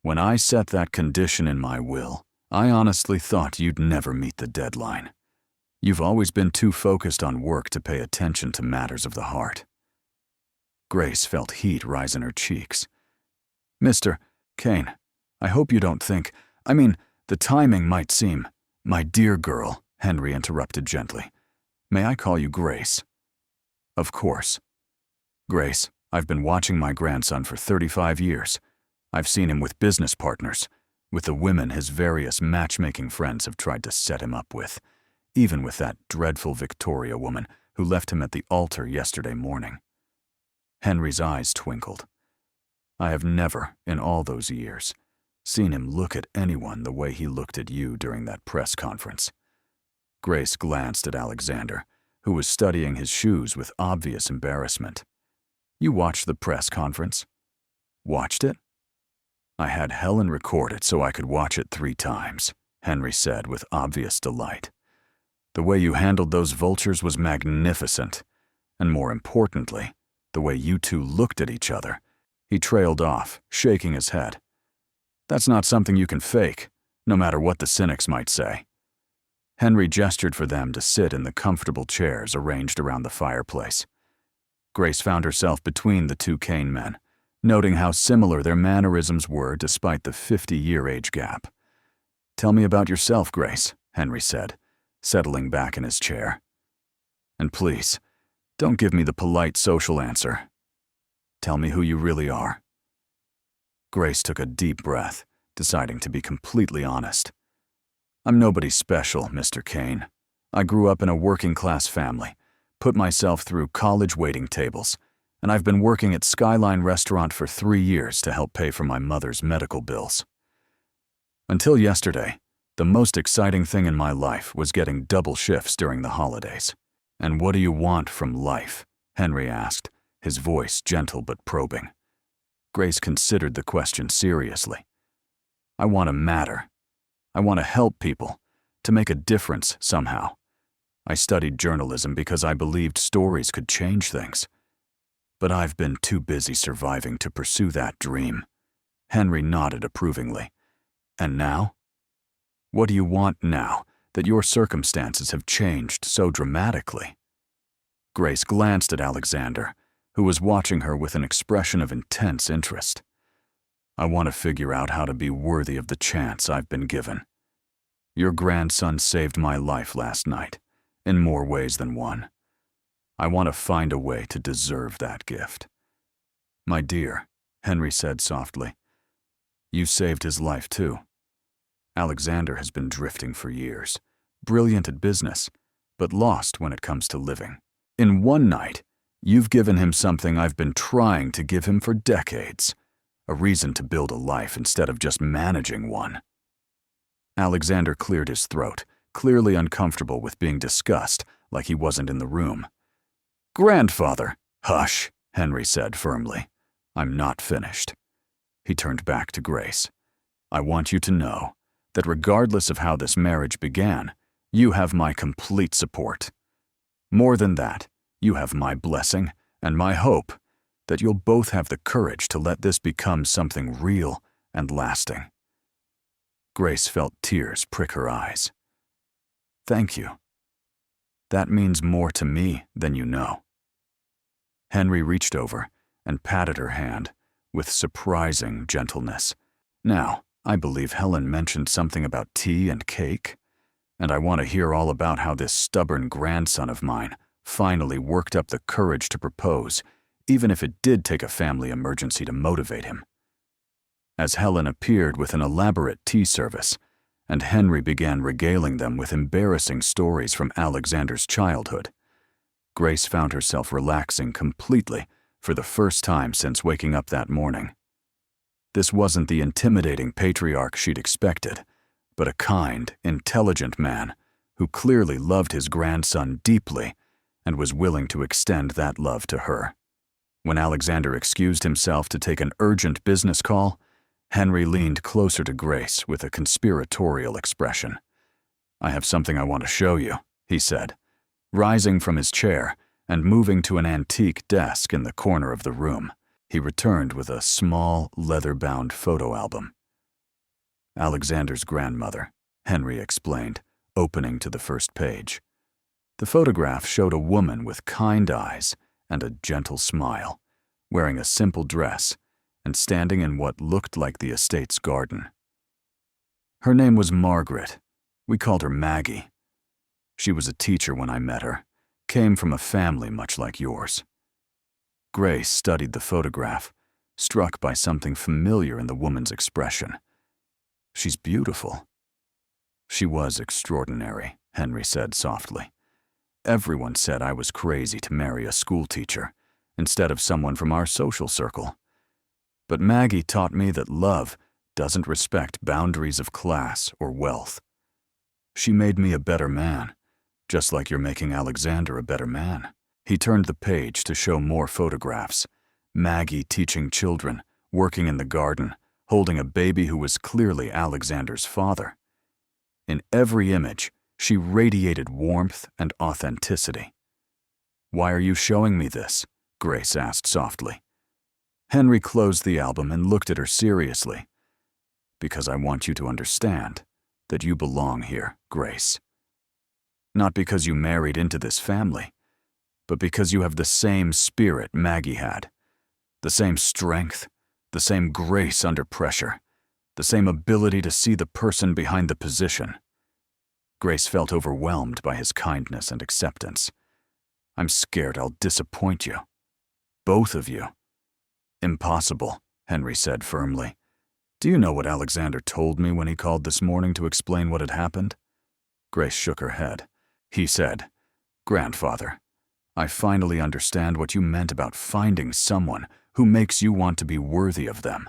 When I set that condition in my will, I honestly thought you'd never meet the deadline. You've always been too focused on work to pay attention to matters of the heart. Grace felt heat rise in her cheeks. Mr. Kane, I hope you don't think, the timing might seem. My dear girl, Henry interrupted gently. May I call you Grace? Of course. Grace, I've been watching my grandson for 35 years. I've seen him with business partners, with the women his various matchmaking friends have tried to set him up with, even with that dreadful Victoria woman who left him at the altar yesterday morning. Henry's eyes twinkled. I have never, in all those years, seen him look at anyone the way he looked at you during that press conference. Grace glanced at Alexander, who was studying his shoes with obvious embarrassment. You watched the press conference? Watched it? I had Helen record it so I could watch it 3 times, Henry said with obvious delight. The way you handled those vultures was magnificent, and more importantly, the way you two looked at each other. He trailed off, shaking his head. That's not something you can fake, no matter what the cynics might say. Henry gestured for them to sit in the comfortable chairs arranged around the fireplace. Grace found herself between the 2 Kane men, noting how similar their mannerisms were despite the 50-year age gap. Tell me about yourself, Grace, Henry said, settling back in his chair. And please, don't give me the polite social answer. Tell me who you really are. Grace took a deep breath, deciding to be completely honest. I'm nobody special, Mr. Kane. I grew up in a working-class family, put myself through college waiting tables, and I've been working at Skyline Restaurant for 3 years to help pay for my mother's medical bills. Until yesterday, the most exciting thing in my life was getting double shifts during the holidays. And what do you want from life? Henry asked, his voice gentle but probing. Grace considered the question seriously. I want to matter. I want to help people, to make a difference somehow. I studied journalism because I believed stories could change things. But I've been too busy surviving to pursue that dream. Henry nodded approvingly. And now? What do you want now that your circumstances have changed so dramatically? Grace glanced at Alexander, who was watching her with an expression of intense interest. I want to figure out how to be worthy of the chance I've been given. Your grandson saved my life last night, in more ways than one. I want to find a way to deserve that gift. My dear, Henry said softly, you saved his life too. Alexander has been drifting for years, brilliant at business, but lost when it comes to living. In one night, you've given him something I've been trying to give him for decades, a reason to build a life instead of just managing one. Alexander cleared his throat, clearly uncomfortable with being discussed, like he wasn't in the room. Grandfather, hush, Henry said firmly. I'm not finished. He turned back to Grace. I want you to know that regardless of how this marriage began, you have my complete support. More than that, you have my blessing and my hope that you'll both have the courage to let this become something real and lasting. Grace felt tears prick her eyes. Thank you. That means more to me than you know. Henry reached over and patted her hand with surprising gentleness. Now, I believe Helen mentioned something about tea and cake, and I want to hear all about how this stubborn grandson of mine finally worked up the courage to propose, even if it did take a family emergency to motivate him. As Helen appeared with an elaborate tea service, and Henry began regaling them with embarrassing stories from Alexander's childhood, Grace found herself relaxing completely for the first time since waking up that morning. This wasn't the intimidating patriarch she'd expected, but a kind, intelligent man who clearly loved his grandson deeply and was willing to extend that love to her. When Alexander excused himself to take an urgent business call, Henry leaned closer to Grace with a conspiratorial expression. "I have something I want to show you," he said, rising from his chair and moving to an antique desk in the corner of the room. He returned with a small, leather-bound photo album. "Alexander's grandmother," Henry explained, opening to the first page. The photograph showed a woman with kind eyes and a gentle smile, wearing a simple dress and standing in what looked like the estate's garden. Her name was Margaret. We called her Maggie. She was a teacher when I met her, came from a family much like yours. Grace studied the photograph, struck by something familiar in the woman's expression. "She's beautiful." "She was extraordinary," Henry said softly. "Everyone said I was crazy to marry a schoolteacher instead of someone from our social circle. But Maggie taught me that love doesn't respect boundaries of class or wealth. She made me a better man, just like you're making Alexander a better man." He turned the page to show more photographs. Maggie teaching children, working in the garden, holding a baby who was clearly Alexander's father. In every image, she radiated warmth and authenticity. "Why are you showing me this?" Grace asked softly. Henry closed the album and looked at her seriously. "Because I want you to understand that you belong here, Grace. Not because you married into this family, but because you have the same spirit Maggie had, the same strength, the same grace under pressure, the same ability to see the person behind the position." Grace felt overwhelmed by his kindness and acceptance. "I'm scared I'll disappoint you. Both of you." "Impossible," Henry said firmly. "Do you know what Alexander told me when he called this morning to explain what had happened?" Grace shook her head. "He said, 'Grandfather, I finally understand what you meant about finding someone who makes you want to be worthy of them.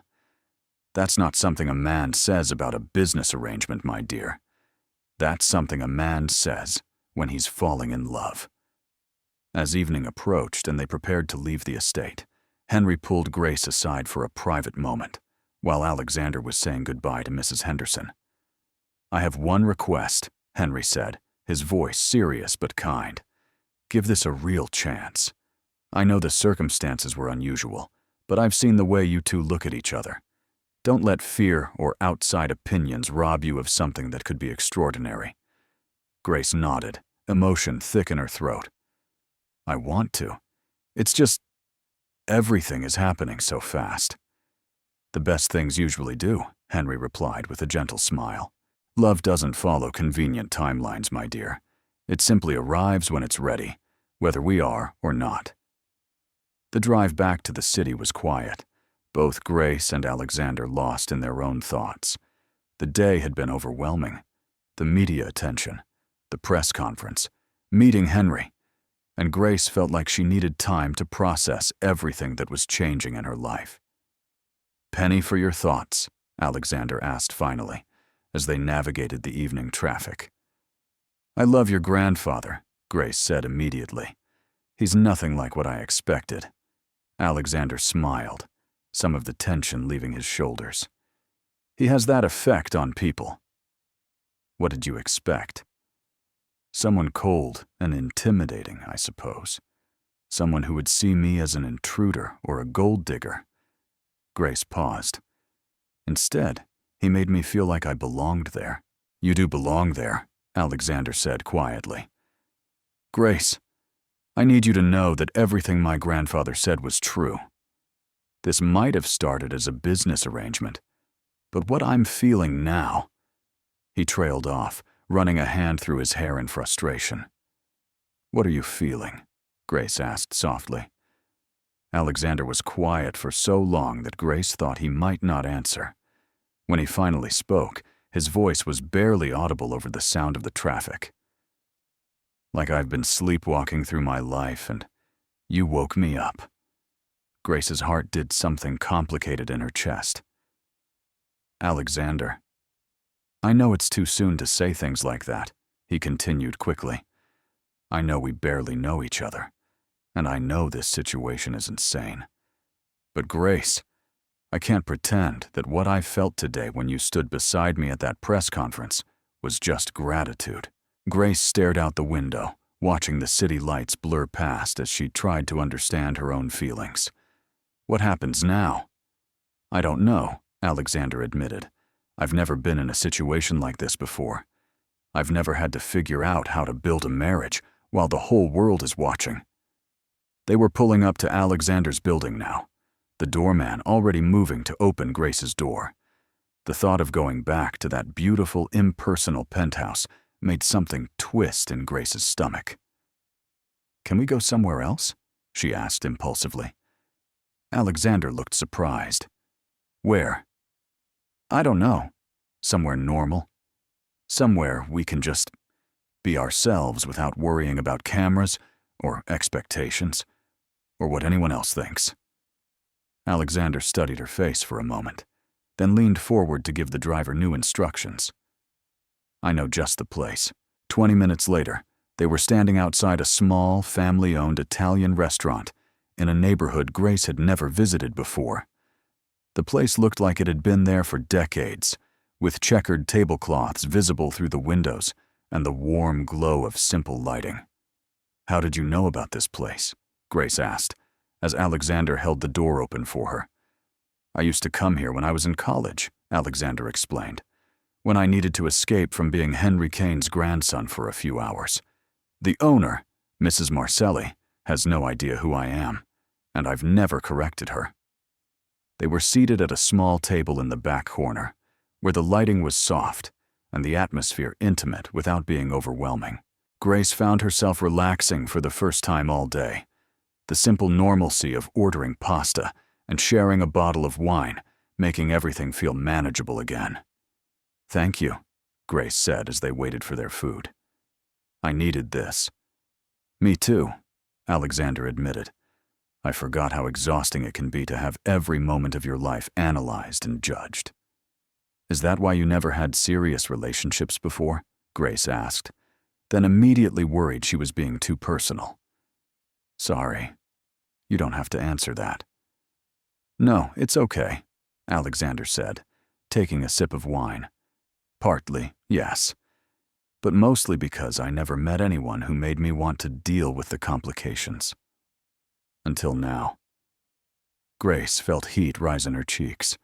That's not something a man says about a business arrangement, my dear. That's something a man says when he's falling in love." As evening approached and they prepared to leave the estate, Henry pulled Grace aside for a private moment, while Alexander was saying goodbye to Mrs. Henderson. "I have one request," Henry said, his voice serious but kind. "Give this a real chance. I know the circumstances were unusual, but I've seen the way you two look at each other. Don't let fear or outside opinions rob you of something that could be extraordinary." Grace nodded, emotion thick in her throat. "I want to. It's just everything is happening so fast." "The best things usually do," Henry replied with a gentle smile. "Love doesn't follow convenient timelines, my dear. It simply arrives when it's ready, whether we are or not." The drive back to the city was quiet, both Grace and Alexander lost in their own thoughts. The day had been overwhelming. The media attention, the press conference, meeting Henry, and Grace felt like she needed time to process everything that was changing in her life. "Penny for your thoughts?" Alexander asked finally, as they navigated the evening traffic. "I love your grandfather," Grace said immediately. "He's nothing like what I expected." Alexander smiled, some of the tension leaving his shoulders. "He has that effect on people." "What did you expect?" "Someone cold and intimidating, I suppose. Someone who would see me as an intruder or a gold digger." Grace paused. "Instead, he made me feel like I belonged there." "You do belong there," Alexander said quietly. "Grace, I need you to know that everything my grandfather said was true. This might have started as a business arrangement, but what I'm feeling now—" He trailed off, running a hand through his hair in frustration. "What are you feeling?" Grace asked softly. Alexander was quiet for so long that Grace thought he might not answer. When he finally spoke, his voice was barely audible over the sound of the traffic. "Like I've been sleepwalking through my life and you woke me up." Grace's heart did something complicated in her chest. Alexander. I know it's too soon to say things like that, he continued quickly. I know we barely know each other, and I know this situation is insane. But Grace, I can't pretend that what I felt today when you stood beside me at that press conference was just gratitude. Grace stared out the window, watching the city lights blur past as she tried to understand her own feelings. What happens now? I don't know, Alexander admitted. I've never been in a situation like this before. I've never had to figure out how to build a marriage while the whole world is watching. They were pulling up to Alexander's building now, the doorman already moving to open Grace's door. The thought of going back to that beautiful, impersonal penthouse made something twist in Grace's stomach. Can we go somewhere else? She asked impulsively. Alexander looked surprised. Where? I don't know. Somewhere normal. Somewhere we can just be ourselves without worrying about cameras or expectations or what anyone else thinks. Alexander studied her face for a moment, then leaned forward to give the driver new instructions. I know just the place. 20 minutes later, they were standing outside a small, family-owned Italian restaurant in a neighborhood Grace had never visited before. The place looked like it had been there for decades, with checkered tablecloths visible through the windows and the warm glow of simple lighting. How did you know about this place? Grace asked, as Alexander held the door open for her. I used to come here when I was in college, Alexander explained, when I needed to escape from being Henry Kane's grandson for a few hours. The owner, Mrs. Marcelli, has no idea who I am, and I've never corrected her. They were seated at a small table in the back corner, where the lighting was soft and the atmosphere intimate without being overwhelming. Grace found herself relaxing for the first time all day. The simple normalcy of ordering pasta and sharing a bottle of wine, making everything feel manageable again. Thank you, Grace said as they waited for their food. I needed this. Me too, Alexander admitted. I forgot how exhausting it can be to have every moment of your life analyzed and judged. Is that why you never had serious relationships before? Grace asked, then immediately worried she was being too personal. Sorry, you don't have to answer that. No, it's okay, Alexander said, taking a sip of wine. Partly, yes, but mostly because I never met anyone who made me want to deal with the complications. Until now. Grace felt heat rise in her cheeks.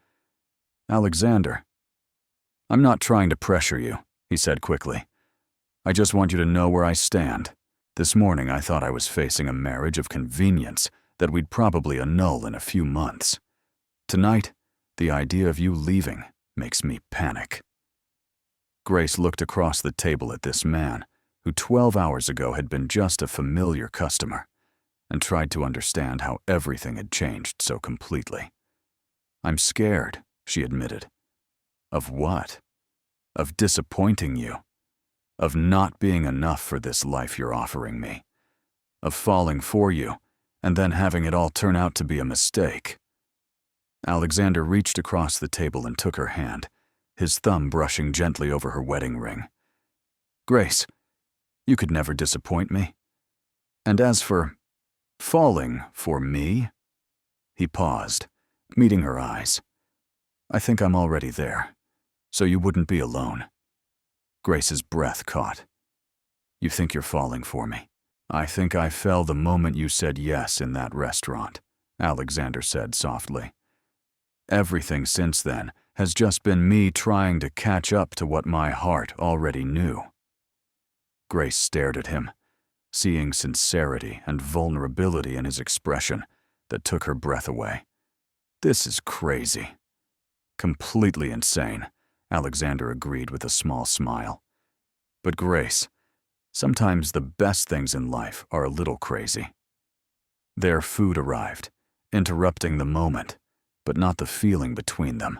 Alexander, I'm not trying to pressure you, he said quickly. I just want you to know where I stand. This morning I thought I was facing a marriage of convenience that we'd probably annul in a few months. Tonight, the idea of you leaving makes me panic. Grace looked across the table at this man, who 12 hours ago had been just a familiar customer, and tried to understand how everything had changed so completely. I'm scared, she admitted. Of what? Of disappointing you. Of not being enough for this life you're offering me. Of falling for you, and then having it all turn out to be a mistake. Alexander reached across the table and took her hand, his thumb brushing gently over her wedding ring. Grace, you could never disappoint me. And as for falling for me, he paused, meeting her eyes. I think I'm already there, so you wouldn't be alone. Grace's breath caught. You think you're falling for me? I think I fell the moment you said yes in that restaurant, Alexander said softly. Everything since then has just been me trying to catch up to what my heart already knew. Grace stared at him, seeing sincerity and vulnerability in his expression that took her breath away. This is crazy. Completely insane, Alexander agreed with a small smile. But Grace, sometimes the best things in life are a little crazy. Their food arrived, interrupting the moment, but not the feeling between them.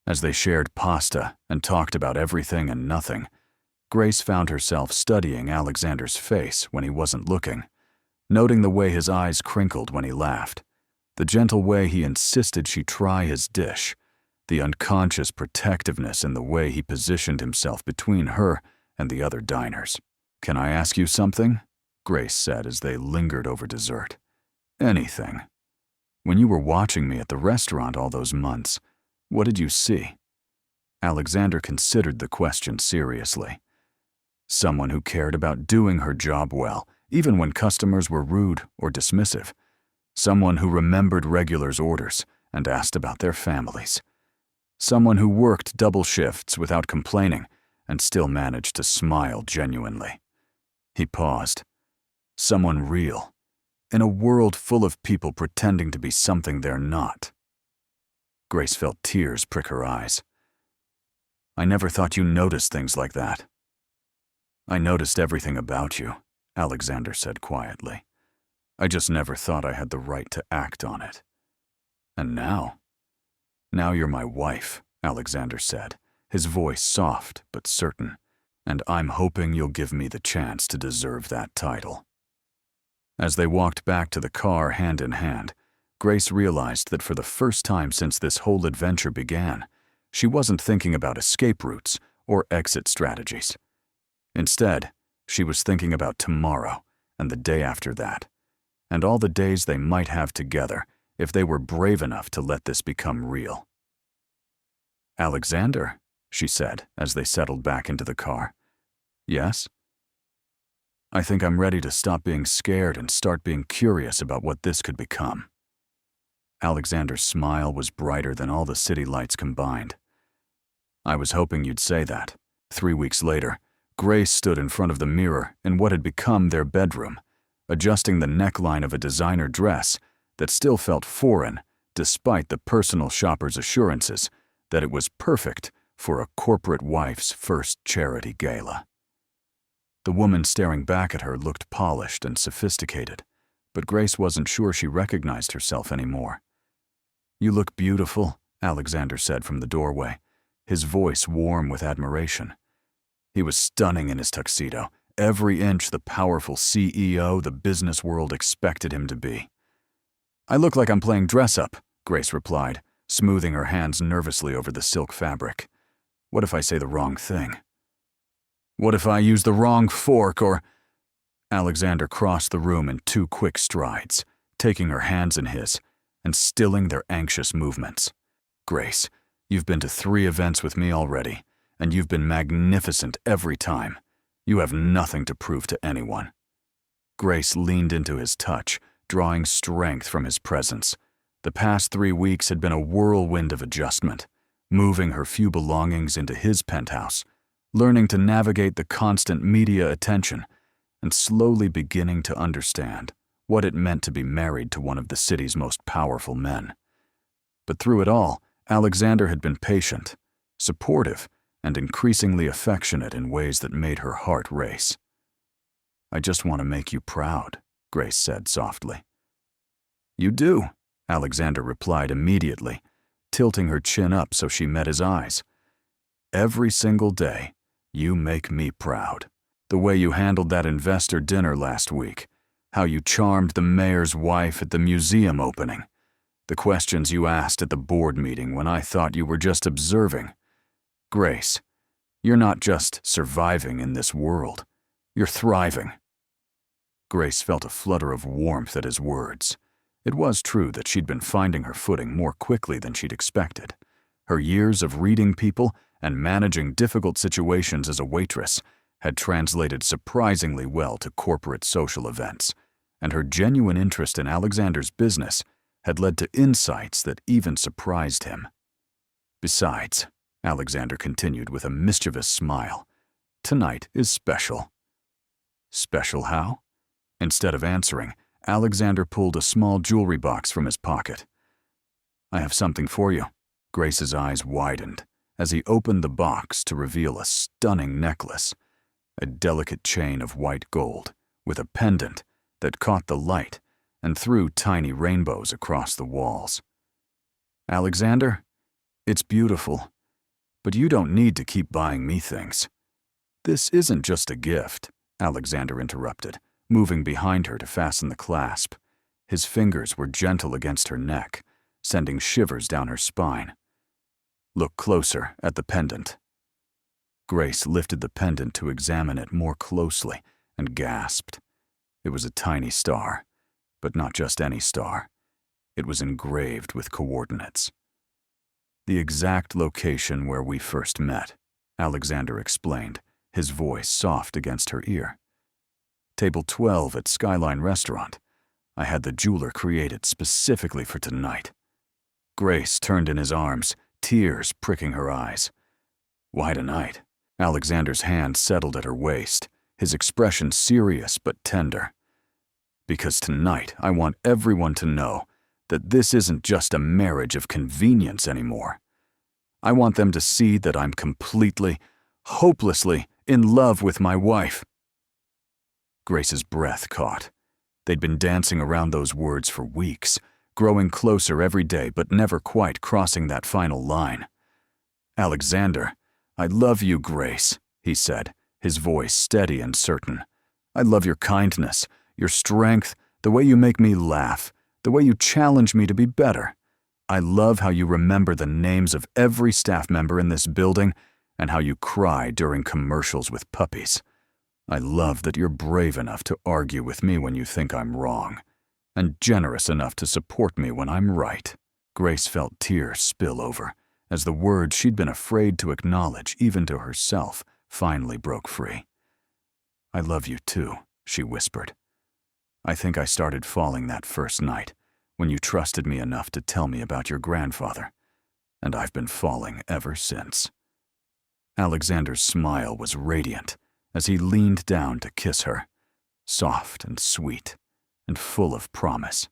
As they shared pasta and talked about everything and nothing, Grace found herself studying Alexander's face when he wasn't looking, noting the way his eyes crinkled when he laughed, the gentle way he insisted she try his dish, the unconscious protectiveness in the way he positioned himself between her and the other diners. "Can I ask you something?" Grace said as they lingered over dessert. "Anything. When you were watching me at the restaurant all those months, what did you see?" Alexander considered the question seriously. Someone who cared about doing her job well, even when customers were rude or dismissive. Someone who remembered regulars' orders and asked about their families. Someone who worked double shifts without complaining and still managed to smile genuinely. He paused. Someone real, in a world full of people pretending to be something they're not. Grace felt tears prick her eyes. "I never thought you noticed things like that." "I noticed everything about you," Alexander said quietly. "I just never thought I had the right to act on it. And now you're my wife," Alexander said, his voice soft but certain, "and I'm hoping you'll give me the chance to deserve that title." As they walked back to the car hand in hand, Grace realized that for the first time since this whole adventure began, she wasn't thinking about escape routes or exit strategies. Instead, she was thinking about tomorrow and the day after that, and all the days they might have together if they were brave enough to let this become real. "Alexander," she said as they settled back into the car. "Yes?" "I think I'm ready to stop being scared and start being curious about what this could become." Alexander's smile was brighter than all the city lights combined. "I was hoping you'd say that." 3 weeks later, Grace stood in front of the mirror in what had become their bedroom, adjusting the neckline of a designer dress that still felt foreign despite the personal shopper's assurances that it was perfect for a corporate wife's first charity gala. The woman staring back at her looked polished and sophisticated, but Grace wasn't sure she recognized herself anymore. "You look beautiful," Alexander said from the doorway, his voice warm with admiration. He was stunning in his tuxedo, every inch the powerful CEO the business world expected him to be. "I look like I'm playing dress-up," Grace replied, smoothing her hands nervously over the silk fabric. "What if I say the wrong thing? What if I use the wrong fork or—" Alexander crossed the room in 2 quick strides, taking her hands in his and stilling their anxious movements. "Grace, you've been to 3 events with me already, and you've been magnificent every time. You have nothing to prove to anyone." Grace leaned into his touch, drawing strength from his presence. The past 3 weeks had been a whirlwind of adjustment, moving her few belongings into his penthouse, learning to navigate the constant media attention, and slowly beginning to understand what it meant to be married to one of the city's most powerful men. But through it all, Alexander had been patient, supportive, and increasingly affectionate in ways that made her heart race. "I just want to make you proud," Grace said softly. "You do," Alexander replied immediately, tilting her chin up so she met his eyes. "Every single day, you make me proud. The way you handled that investor dinner last week, how you charmed the mayor's wife at the museum opening, the questions you asked at the board meeting when I thought you were just observing. Grace, you're not just surviving in this world, you're thriving." Grace felt a flutter of warmth at his words. It was true that she'd been finding her footing more quickly than she'd expected. Her years of reading people and managing difficult situations as a waitress had translated surprisingly well to corporate social events, and her genuine interest in Alexander's business had led to insights that even surprised him. "Besides," Alexander continued with a mischievous smile, "tonight is special." "Special how?" Instead of answering, Alexander pulled a small jewelry box from his pocket. "I have something for you." Grace's eyes widened as he opened the box to reveal a stunning necklace, a delicate chain of white gold with a pendant that caught the light and threw tiny rainbows across the walls. "Alexander, it's beautiful, but you don't need to keep buying me things." "This isn't just a gift," Alexander interrupted, moving behind her to fasten the clasp. His fingers were gentle against her neck, sending shivers down her spine. Look closer at the pendant. Grace lifted the pendant to examine it more closely and gasped. It was a tiny star, but not just any star. It was engraved with coordinates. The exact location where we first met, Alexander explained, his voice soft against her ear. Table 12 at Skyline Restaurant. I had the jeweler created specifically for tonight. Grace turned in his arms, tears pricking her eyes. Why tonight? Alexander's hand settled at her waist, his expression serious but tender. Because tonight I want everyone to know that this isn't just a marriage of convenience anymore. I want them to see that I'm completely, hopelessly in love with my wife. Grace's breath caught. They'd been dancing around those words for weeks, growing closer every day but never quite crossing that final line. Alexander, I love you, Grace, he said, his voice steady and certain. I love your kindness, your strength, the way you make me laugh, the way you challenge me to be better. I love how you remember the names of every staff member in this building and how you cry during commercials with puppies. I love that you're brave enough to argue with me when you think I'm wrong, and generous enough to support me when I'm right. Grace felt tears spill over as the words she'd been afraid to acknowledge even to herself finally broke free. I love you too, she whispered. I think I started falling that first night when you trusted me enough to tell me about your grandfather, and I've been falling ever since. Alexander's smile was radiant as he leaned down to kiss her, soft and sweet and full of promise.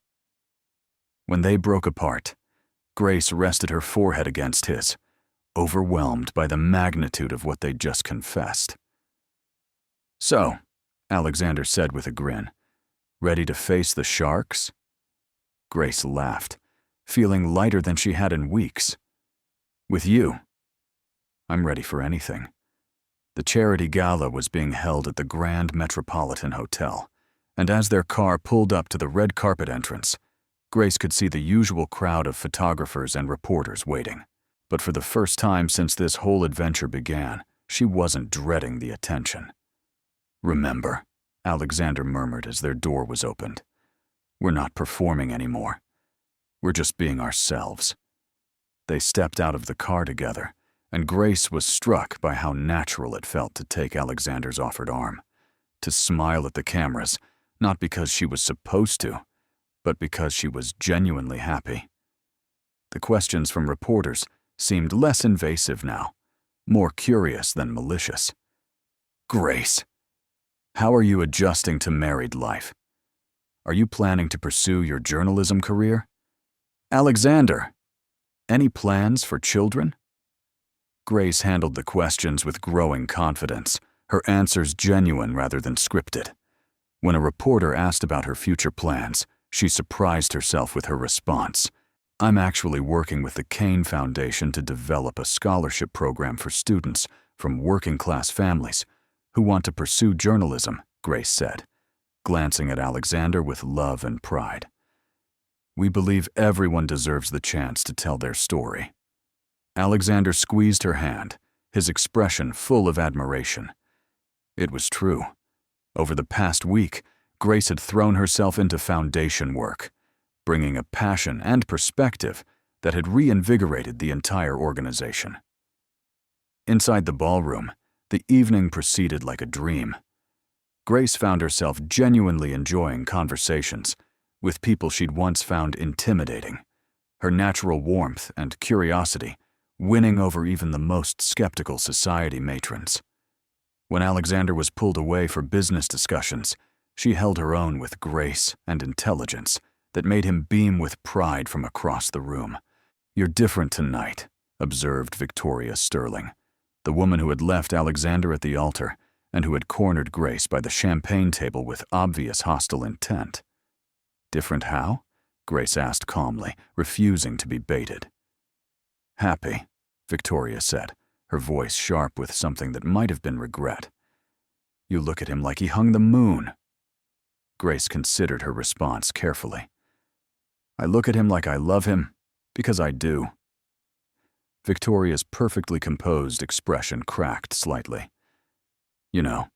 When they broke apart, Grace rested her forehead against his, overwhelmed by the magnitude of what they'd just confessed. So, Alexander said with a grin, ready to face the sharks? Grace laughed, feeling lighter than she had in weeks. With you, I'm ready for anything. The charity gala was being held at the Grand Metropolitan Hotel, and as their car pulled up to the red carpet entrance, Grace could see the usual crowd of photographers and reporters waiting. But for the first time since this whole adventure began, she wasn't dreading the attention. Remember, Alexander murmured as their door was opened. We're not performing anymore. We're just being ourselves. They stepped out of the car together, and Grace was struck by how natural it felt to take Alexander's offered arm, to smile at the cameras, not because she was supposed to, but because she was genuinely happy. The questions from reporters seemed less invasive now, more curious than malicious. Grace, how are you adjusting to married life? Are you planning to pursue your journalism career? Alexander, any plans for children? Grace handled the questions with growing confidence, her answers genuine rather than scripted. When a reporter asked about her future plans, she surprised herself with her response. I'm actually working with the Kane Foundation to develop a scholarship program for students from working-class families who want to pursue journalism, Grace said, glancing at Alexander with love and pride. We believe everyone deserves the chance to tell their story. Alexander squeezed her hand, his expression full of admiration. It was true. Over the past week, Grace had thrown herself into foundation work, bringing a passion and perspective that had reinvigorated the entire organization. Inside the ballroom, the evening proceeded like a dream. Grace found herself genuinely enjoying conversations with people she'd once found intimidating, her natural warmth and curiosity winning over even the most skeptical society matrons. When Alexander was pulled away for business discussions, she held her own with grace and intelligence that made him beam with pride from across the room. You're different tonight, observed Victoria Sterling, the woman who had left Alexander at the altar and who had cornered Grace by the champagne table with obvious hostile intent. Different how? Grace asked calmly, refusing to be baited. Happy, Victoria said, her voice sharp with something that might have been regret. You look at him like he hung the moon. Grace considered her response carefully. I look at him like I love him, because I do. Victoria's perfectly composed expression cracked slightly. You know,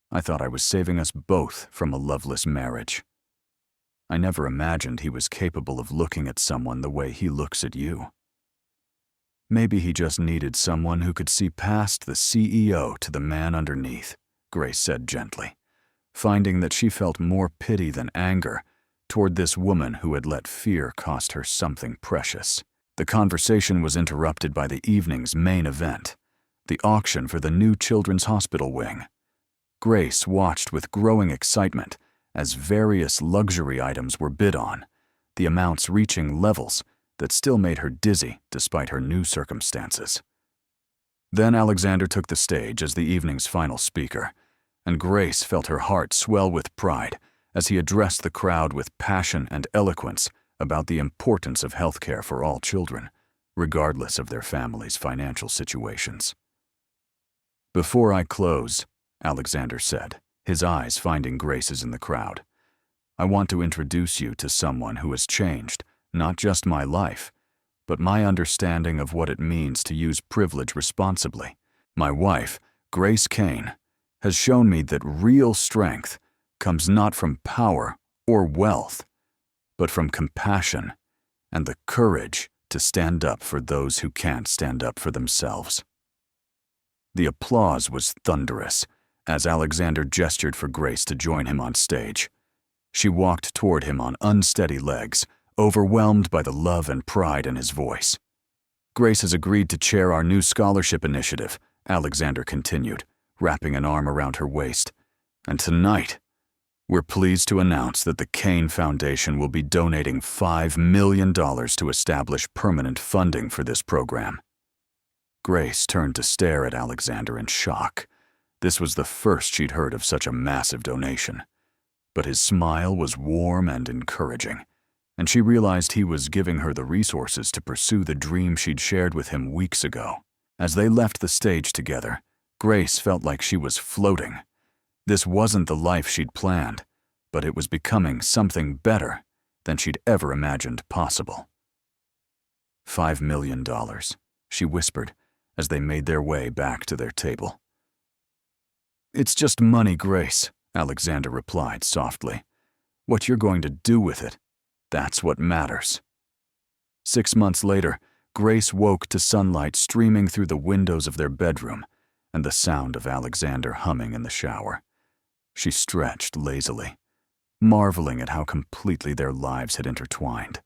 I thought I was saving us both from a loveless marriage. I never imagined he was capable of looking at someone the way he looks at you. Maybe he just needed someone who could see past the CEO to the man underneath, Grace said gently, finding that she felt more pity than anger toward this woman who had let fear cost her something precious. The conversation was interrupted by the evening's main event, the auction for the new children's hospital wing. Grace watched with growing excitement as various luxury items were bid on, the amounts reaching levels that still made her dizzy despite her new circumstances. Then Alexander took the stage as the evening's final speaker, and Grace felt her heart swell with pride as he addressed the crowd with passion and eloquence about the importance of healthcare for all children, regardless of their families' financial situations. "Before I close," Alexander said, his eyes finding Grace's in the crowd, "I want to introduce you to someone who has changed not just my life, but my understanding of what it means to use privilege responsibly. My wife, Grace Kane, has shown me that real strength comes not from power or wealth, but from compassion and the courage to stand up for those who can't stand up for themselves." The applause was thunderous as Alexander gestured for Grace to join him on stage. She walked toward him on unsteady legs, overwhelmed by the love and pride in his voice. "Grace has agreed to chair our new scholarship initiative," Alexander continued, wrapping an arm around her waist. "And tonight, we're pleased to announce that the Kane Foundation will be donating $5 million to establish permanent funding for this program." Grace turned to stare at Alexander in shock. This was the first she'd heard of such a massive donation. But his smile was warm and encouraging, and she realized he was giving her the resources to pursue the dream she'd shared with him weeks ago. As they left the stage together, Grace felt like she was floating. This wasn't the life she'd planned, but it was becoming something better than she'd ever imagined possible. $5 million, she whispered as they made their way back to their table. "It's just money, Grace," Alexander replied softly. "What you're going to do with it, that's what matters." 6 months later, Grace woke to sunlight streaming through the windows of their bedroom and the sound of Alexander humming in the shower. She stretched lazily, marveling at how completely their lives had intertwined,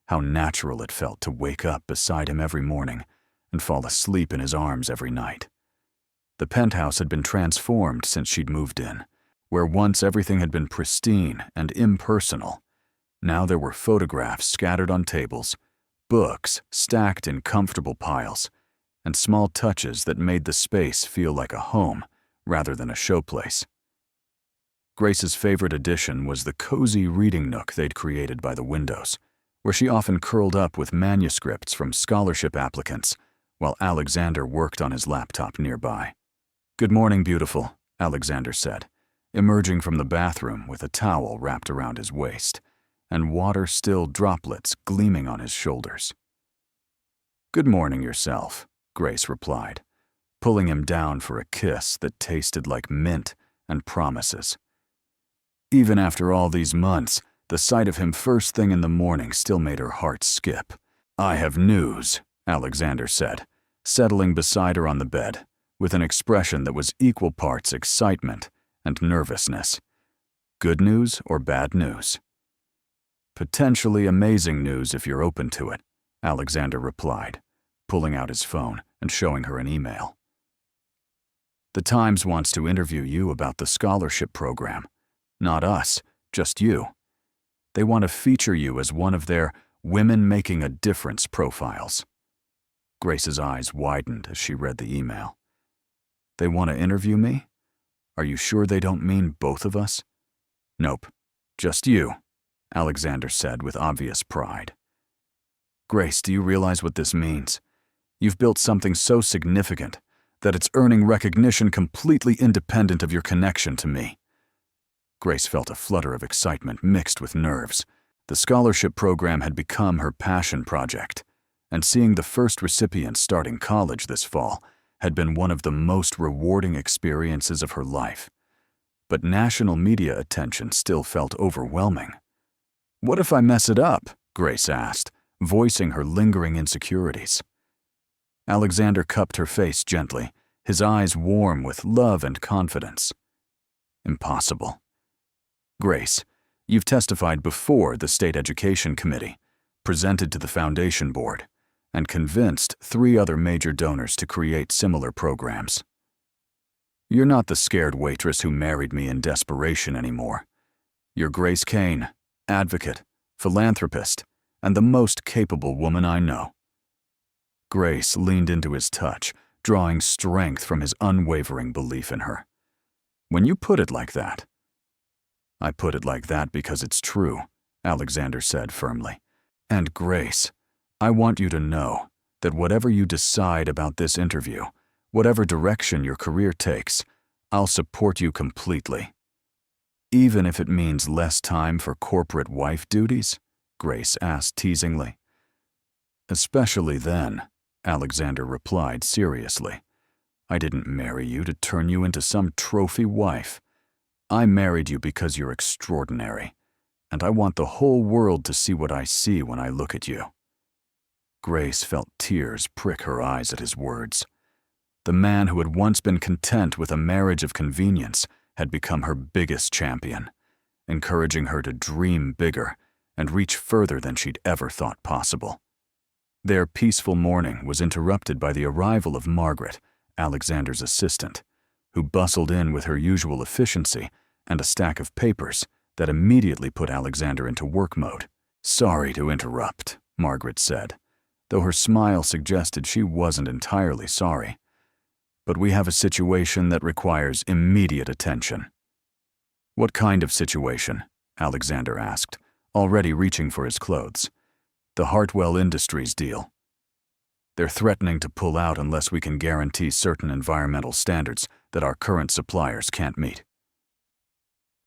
how natural it felt to wake up beside him every morning and fall asleep in his arms every night. The penthouse had been transformed since she'd moved in. Where once everything had been pristine and impersonal, now there were photographs scattered on tables, books stacked in comfortable piles, and small touches that made the space feel like a home rather than a showplace. Grace's favorite addition was the cozy reading nook they'd created by the windows, where she often curled up with manuscripts from scholarship applicants while Alexander worked on his laptop nearby. "Good morning, beautiful," Alexander said, emerging from the bathroom with a towel wrapped around his waist and water-still droplets gleaming on his shoulders. "Good morning yourself," Grace replied, pulling him down for a kiss that tasted like mint and promises. Even after all these months, the sight of him first thing in the morning still made her heart skip. "I have news," Alexander said, settling beside her on the bed, with an expression that was equal parts excitement and nervousness. "Good news or bad news?" "Potentially amazing news if you're open to it," Alexander replied, pulling out his phone and showing her an email. "The Times wants to interview you about the scholarship program. Not us, just you. They want to feature you as one of their Women Making a Difference profiles." Grace's eyes widened as she read the email. "They want to interview me? Are you sure they don't mean both of us?" "Nope, just you," Alexander said with obvious pride. "Grace, do you realize what this means? You've built something so significant that it's earning recognition completely independent of your connection to me." Grace felt a flutter of excitement mixed with nerves. The scholarship program had become her passion project, and seeing the first recipient starting college this fall had been one of the most rewarding experiences of her life. But national media attention still felt overwhelming. "What if I mess it up?" Grace asked, voicing her lingering insecurities. Alexander cupped her face gently, his eyes warm with love and confidence. "Impossible. Grace, you've testified before the State Education Committee, presented to the Foundation Board, and convinced 3 other major donors to create similar programs. You're not the scared waitress who married me in desperation anymore. You're Grace Kane, advocate, philanthropist, and the most capable woman I know." Grace leaned into his touch, drawing strength from his unwavering belief in her. "When you put it like that—" "I put it like that because it's true," Alexander said firmly. "And Grace, I want you to know that whatever you decide about this interview, whatever direction your career takes, I'll support you completely. Even if it means less time for corporate wife duties?" Grace asked teasingly. "Especially then," Alexander replied seriously. "I didn't marry you to turn you into some trophy wife. I married you because you're extraordinary, and I want the whole world to see what I see when I look at you." Grace felt tears prick her eyes at his words. The man who had once been content with a marriage of convenience had become her biggest champion, encouraging her to dream bigger and reach further than she'd ever thought possible. Their peaceful morning was interrupted by the arrival of Margaret, Alexander's assistant, who bustled in with her usual efficiency and a stack of papers that immediately put Alexander into work mode. "Sorry to interrupt," Margaret said, though her smile suggested she wasn't entirely sorry. "But we have a situation that requires immediate attention." "What kind of situation?" Alexander asked, already reaching for his clothes. "The Hartwell Industries deal. They're threatening to pull out unless we can guarantee certain environmental standards that our current suppliers can't meet."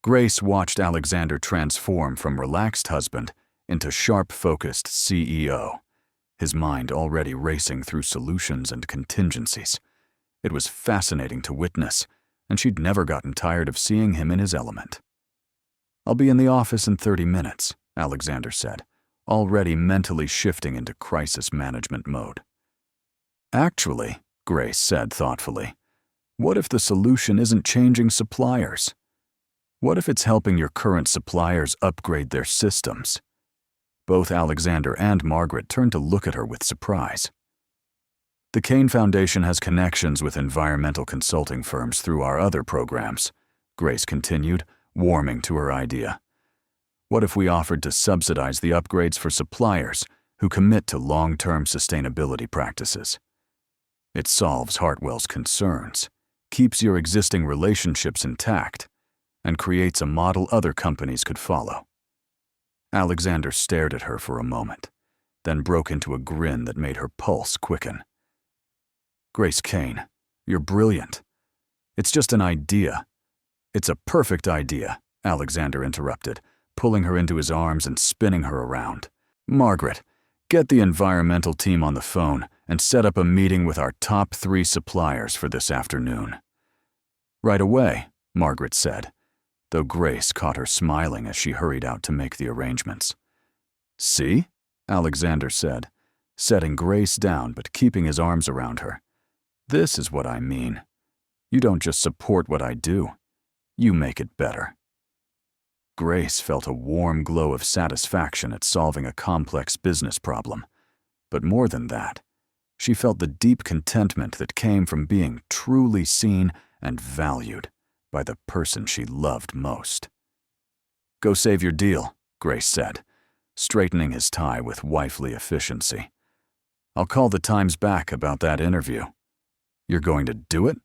Grace watched Alexander transform from relaxed husband into sharp-focused CEO, his mind already racing through solutions and contingencies. It was fascinating to witness, and she'd never gotten tired of seeing him in his element. "I'll be in the office in 30 minutes, Alexander said, already mentally shifting into crisis management mode. "Actually," Grace said thoughtfully, "what if the solution isn't changing suppliers? What if it's helping your current suppliers upgrade their systems?" Both Alexander and Margaret turned to look at her with surprise. "The Kane Foundation has connections with environmental consulting firms through our other programs," Grace continued, warming to her idea. "What if we offered to subsidize the upgrades for suppliers who commit to long-term sustainability practices? It solves Hartwell's concerns, keeps your existing relationships intact, and creates a model other companies could follow." Alexander stared at her for a moment, then broke into a grin that made her pulse quicken. "Grace Kane, you're brilliant. It's just an idea." "It's a perfect idea," Alexander interrupted, pulling her into his arms and spinning her around. "Margaret, get the environmental team on the phone and set up a meeting with our top 3 suppliers for this afternoon." "Right away," Margaret said, though Grace caught her smiling as she hurried out to make the arrangements. "See?" Alexander said, setting Grace down but keeping his arms around her. "This is what I mean. You don't just support what I do, you make it better." Grace felt a warm glow of satisfaction at solving a complex business problem. But more than that, she felt the deep contentment that came from being truly seen and valued by the person she loved most. "Go save your deal," Grace said, straightening his tie with wifely efficiency. "I'll call the Times back about that interview." "You're going to do it?"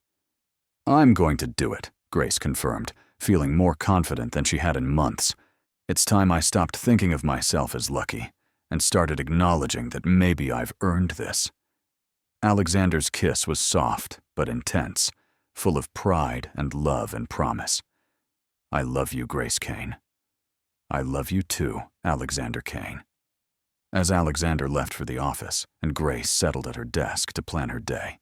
"I'm going to do it," Grace confirmed, feeling more confident than she had in months. "It's time I stopped thinking of myself as lucky and started acknowledging that maybe I've earned this." Alexander's kiss was soft but intense, full of pride and love and promise. "I love you, Grace Kane." "I love you too, Alexander Kane." As Alexander left for the office and Grace settled at her desk to plan her day,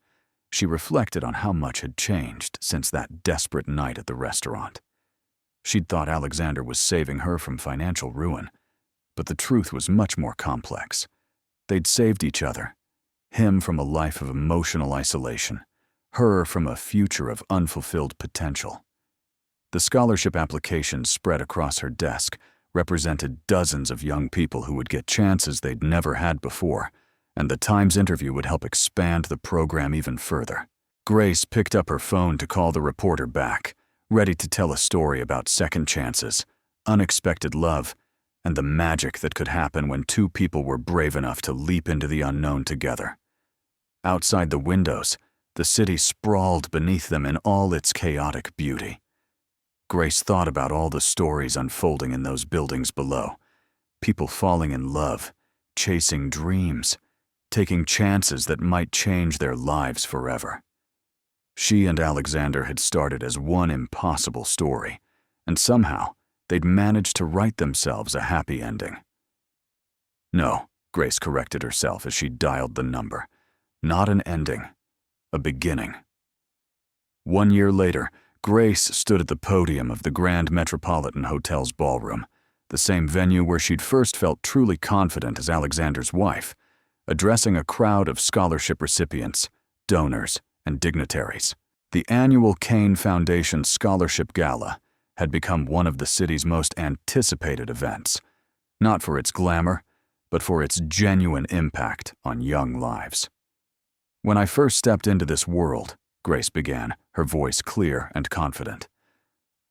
she reflected on how much had changed since that desperate night at the restaurant. She'd thought Alexander was saving her from financial ruin, but the truth was much more complex. They'd saved each other, him from a life of emotional isolation, her from a future of unfulfilled potential. The scholarship applications spread across her desk represented dozens of young people who would get chances they'd never had before, and the Times interview would help expand the program even further. Grace picked up her phone to call the reporter back, ready to tell a story about second chances, unexpected love, and the magic that could happen when two people were brave enough to leap into the unknown together. Outside the windows, the city sprawled beneath them in all its chaotic beauty. Grace thought about all the stories unfolding in those buildings below. People falling in love, chasing dreams, taking chances that might change their lives forever. She and Alexander had started as one impossible story, and somehow they'd managed to write themselves a happy ending. No, Grace corrected herself as she dialed the number. Not an ending, a beginning. 1 year later, Grace stood at the podium of the Grand Metropolitan Hotel's ballroom, the same venue where she'd first felt truly confident as Alexander's wife, addressing a crowd of scholarship recipients, donors, and dignitaries. The annual Kane Foundation Scholarship Gala had become one of the city's most anticipated events, not for its glamour, but for its genuine impact on young lives. When I first stepped into this world, Grace began, her voice clear and confident,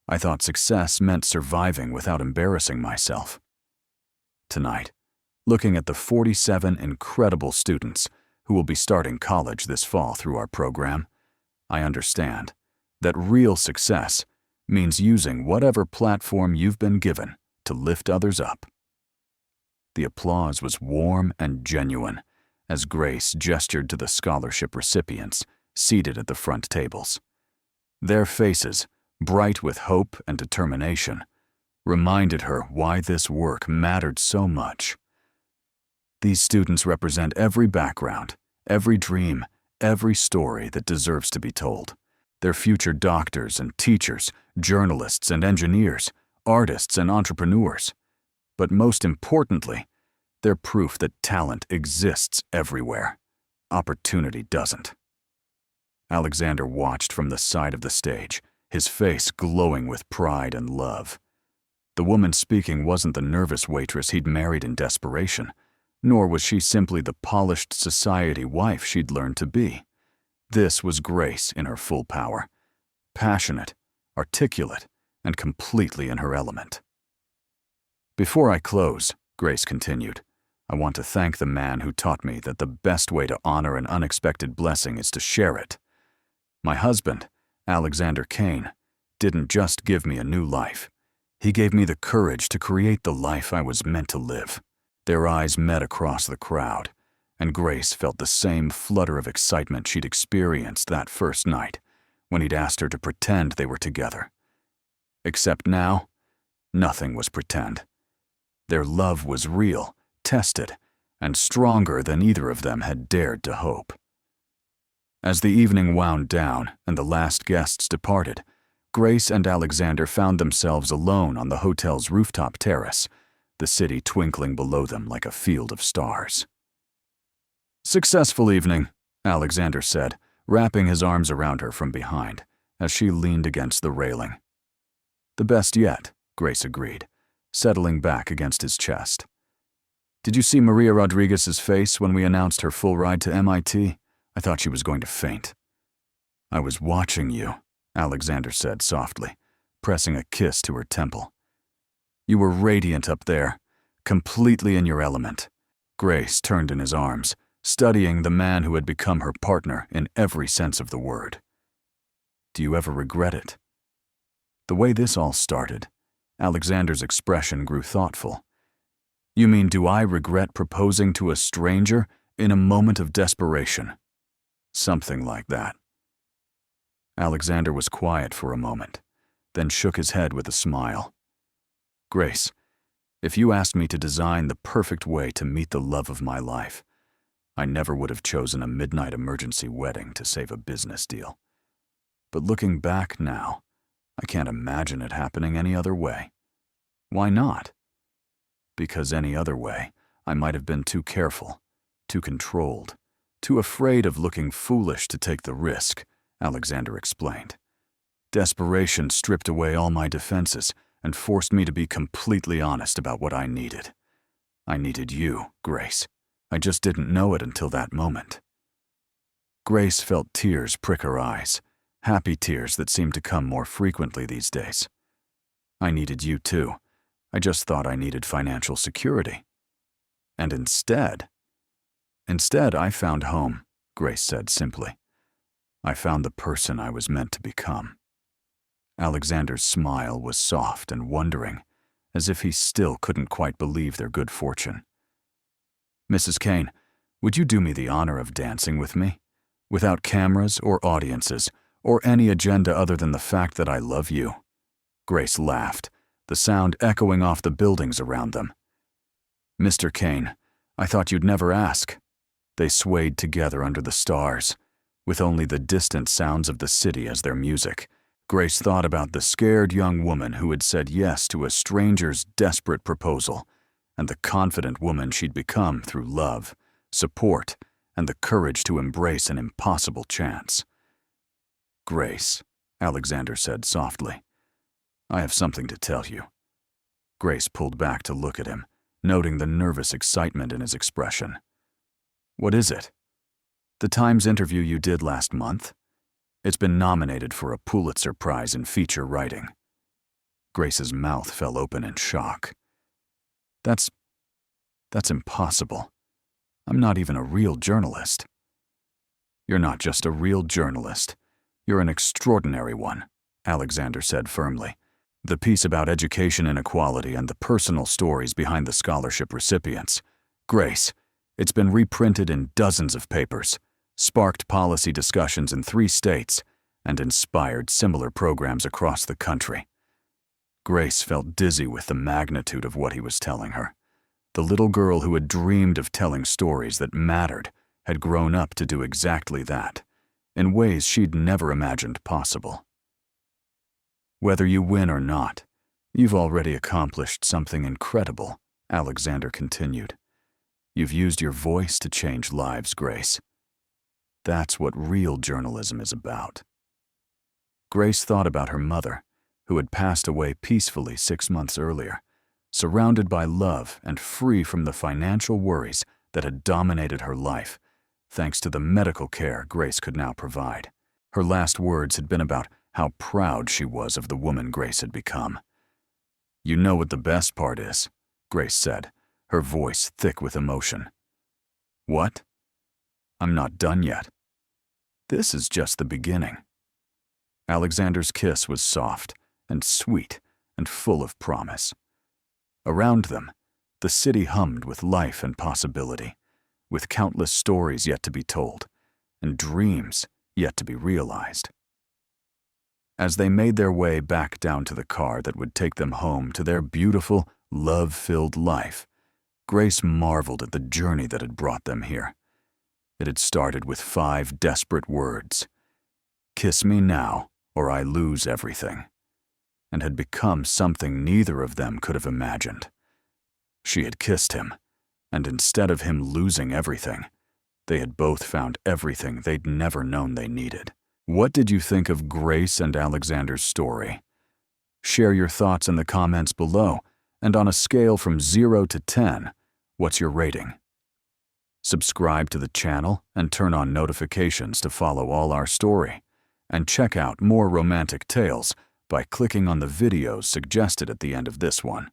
I thought success meant surviving without embarrassing myself. Tonight, looking at the 47 incredible students who will be starting college this fall through our program, I understand that real success means using whatever platform you've been given to lift others up. The applause was warm and genuine as Grace gestured to the scholarship recipients seated at the front tables. Their faces, bright with hope and determination, reminded her why this work mattered so much. These students represent every background, every dream, every story that deserves to be told. They're future doctors and teachers, journalists and engineers, artists and entrepreneurs. But most importantly, they're proof that talent exists everywhere. Opportunity doesn't. Alexander watched from the side of the stage, his face glowing with pride and love. The woman speaking wasn't the nervous waitress he'd married in desperation, nor was she simply the polished society wife she'd learned to be. This was Grace in her full power, passionate, articulate, and completely in her element. Before I close, Grace continued, I want to thank the man who taught me that the best way to honor an unexpected blessing is to share it. My husband, Alexander Kane, didn't just give me a new life. He gave me the courage to create the life I was meant to live. Their eyes met across the crowd, and Grace felt the same flutter of excitement she'd experienced that first night when he'd asked her to pretend they were together. Except now, nothing was pretend. Their love was real, tested, and stronger than either of them had dared to hope. As the evening wound down and the last guests departed, Grace and Alexander found themselves alone on the hotel's rooftop terrace, the city twinkling below them like a field of stars. Successful evening, Alexander said, wrapping his arms around her from behind as she leaned against the railing. The best yet, Grace agreed, settling back against his chest. Did you see Maria Rodriguez's face when we announced her full ride to MIT? I thought she was going to faint. I was watching you, Alexander said softly, pressing a kiss to her temple. You were radiant up there, completely in your element. Grace turned in his arms, studying the man who had become her partner in every sense of the word. Do you ever regret it? The way this all started, Alexander's expression grew thoughtful. You mean, do I regret proposing to a stranger in a moment of desperation? Something like that. Alexander was quiet for a moment, then shook his head with a smile. Grace, If you asked me to design the perfect way to meet the love of my life, I never would have chosen a midnight emergency wedding to save a business deal. But looking back now, I can't imagine it happening any other way. Why not? Because any other way, I might have been too careful, too controlled, too afraid of looking foolish to take the risk, Alexander explained. Desperation stripped away all my defenses and forced me to be completely honest about what I needed. I needed you, Grace. I just didn't know it until that moment. Grace felt tears prick her eyes, happy tears that seemed to come more frequently these days. I needed you too. I just thought I needed financial security. And instead, I found home, Grace said simply. I found the person I was meant to become. Alexander's smile was soft and wondering, as if he still couldn't quite believe their good fortune. Mrs. Kane, would you do me the honor of dancing with me? Without cameras or audiences, or any agenda other than the fact that I love you. Grace laughed, the sound echoing off the buildings around them. Mr. Kane, I thought you'd never ask. They swayed together under the stars, with only the distant sounds of the city as their music. Grace thought about the scared young woman who had said yes to a stranger's desperate proposal, and the confident woman she'd become through love, support, and the courage to embrace an impossible chance. Grace, Alexander said softly, I have something to tell you. Grace pulled back to look at him, noting the nervous excitement in his expression. What is it? The Times interview you did last month? It's been nominated for a Pulitzer Prize in feature writing. Grace's mouth fell open in shock. That's impossible. I'm not even a real journalist. You're not just a real journalist. You're an extraordinary one, Alexander said firmly. The piece about education inequality and the personal stories behind the scholarship recipients. Grace, it's been reprinted in dozens of papers, sparked policy discussions in 3 states, and inspired similar programs across the country. Grace felt dizzy with the magnitude of what he was telling her. The little girl who had dreamed of telling stories that mattered had grown up to do exactly that, in ways she'd never imagined possible. Whether you win or not, you've already accomplished something incredible, Alexander continued. You've used your voice to change lives, Grace. That's what real journalism is about. Grace thought about her mother, who had passed away peacefully 6 months earlier, surrounded by love and free from the financial worries that had dominated her life, thanks to the medical care Grace could now provide. Her last words had been about how proud she was of the woman Grace had become. You know what the best part is, Grace said, her voice thick with emotion. What? I'm not done yet. This is just the beginning. Alexander's kiss was soft and sweet and full of promise. Around them, the city hummed with life and possibility, with countless stories yet to be told, and dreams yet to be realized. As they made their way back down to the car that would take them home to their beautiful, love-filled life, Grace marveled at the journey that had brought them here. It had started with 5 desperate words, "Kiss me now, or I lose everything," and had become something neither of them could have imagined. She had kissed him, and instead of him losing everything, they had both found everything they'd never known they needed. What did you think of Grace and Alexander's story? Share your thoughts in the comments below, and on a scale from 0 to 10, what's your rating? Subscribe to the channel and turn on notifications to follow all our story, and check out more romantic tales by clicking on the videos suggested at the end of this one.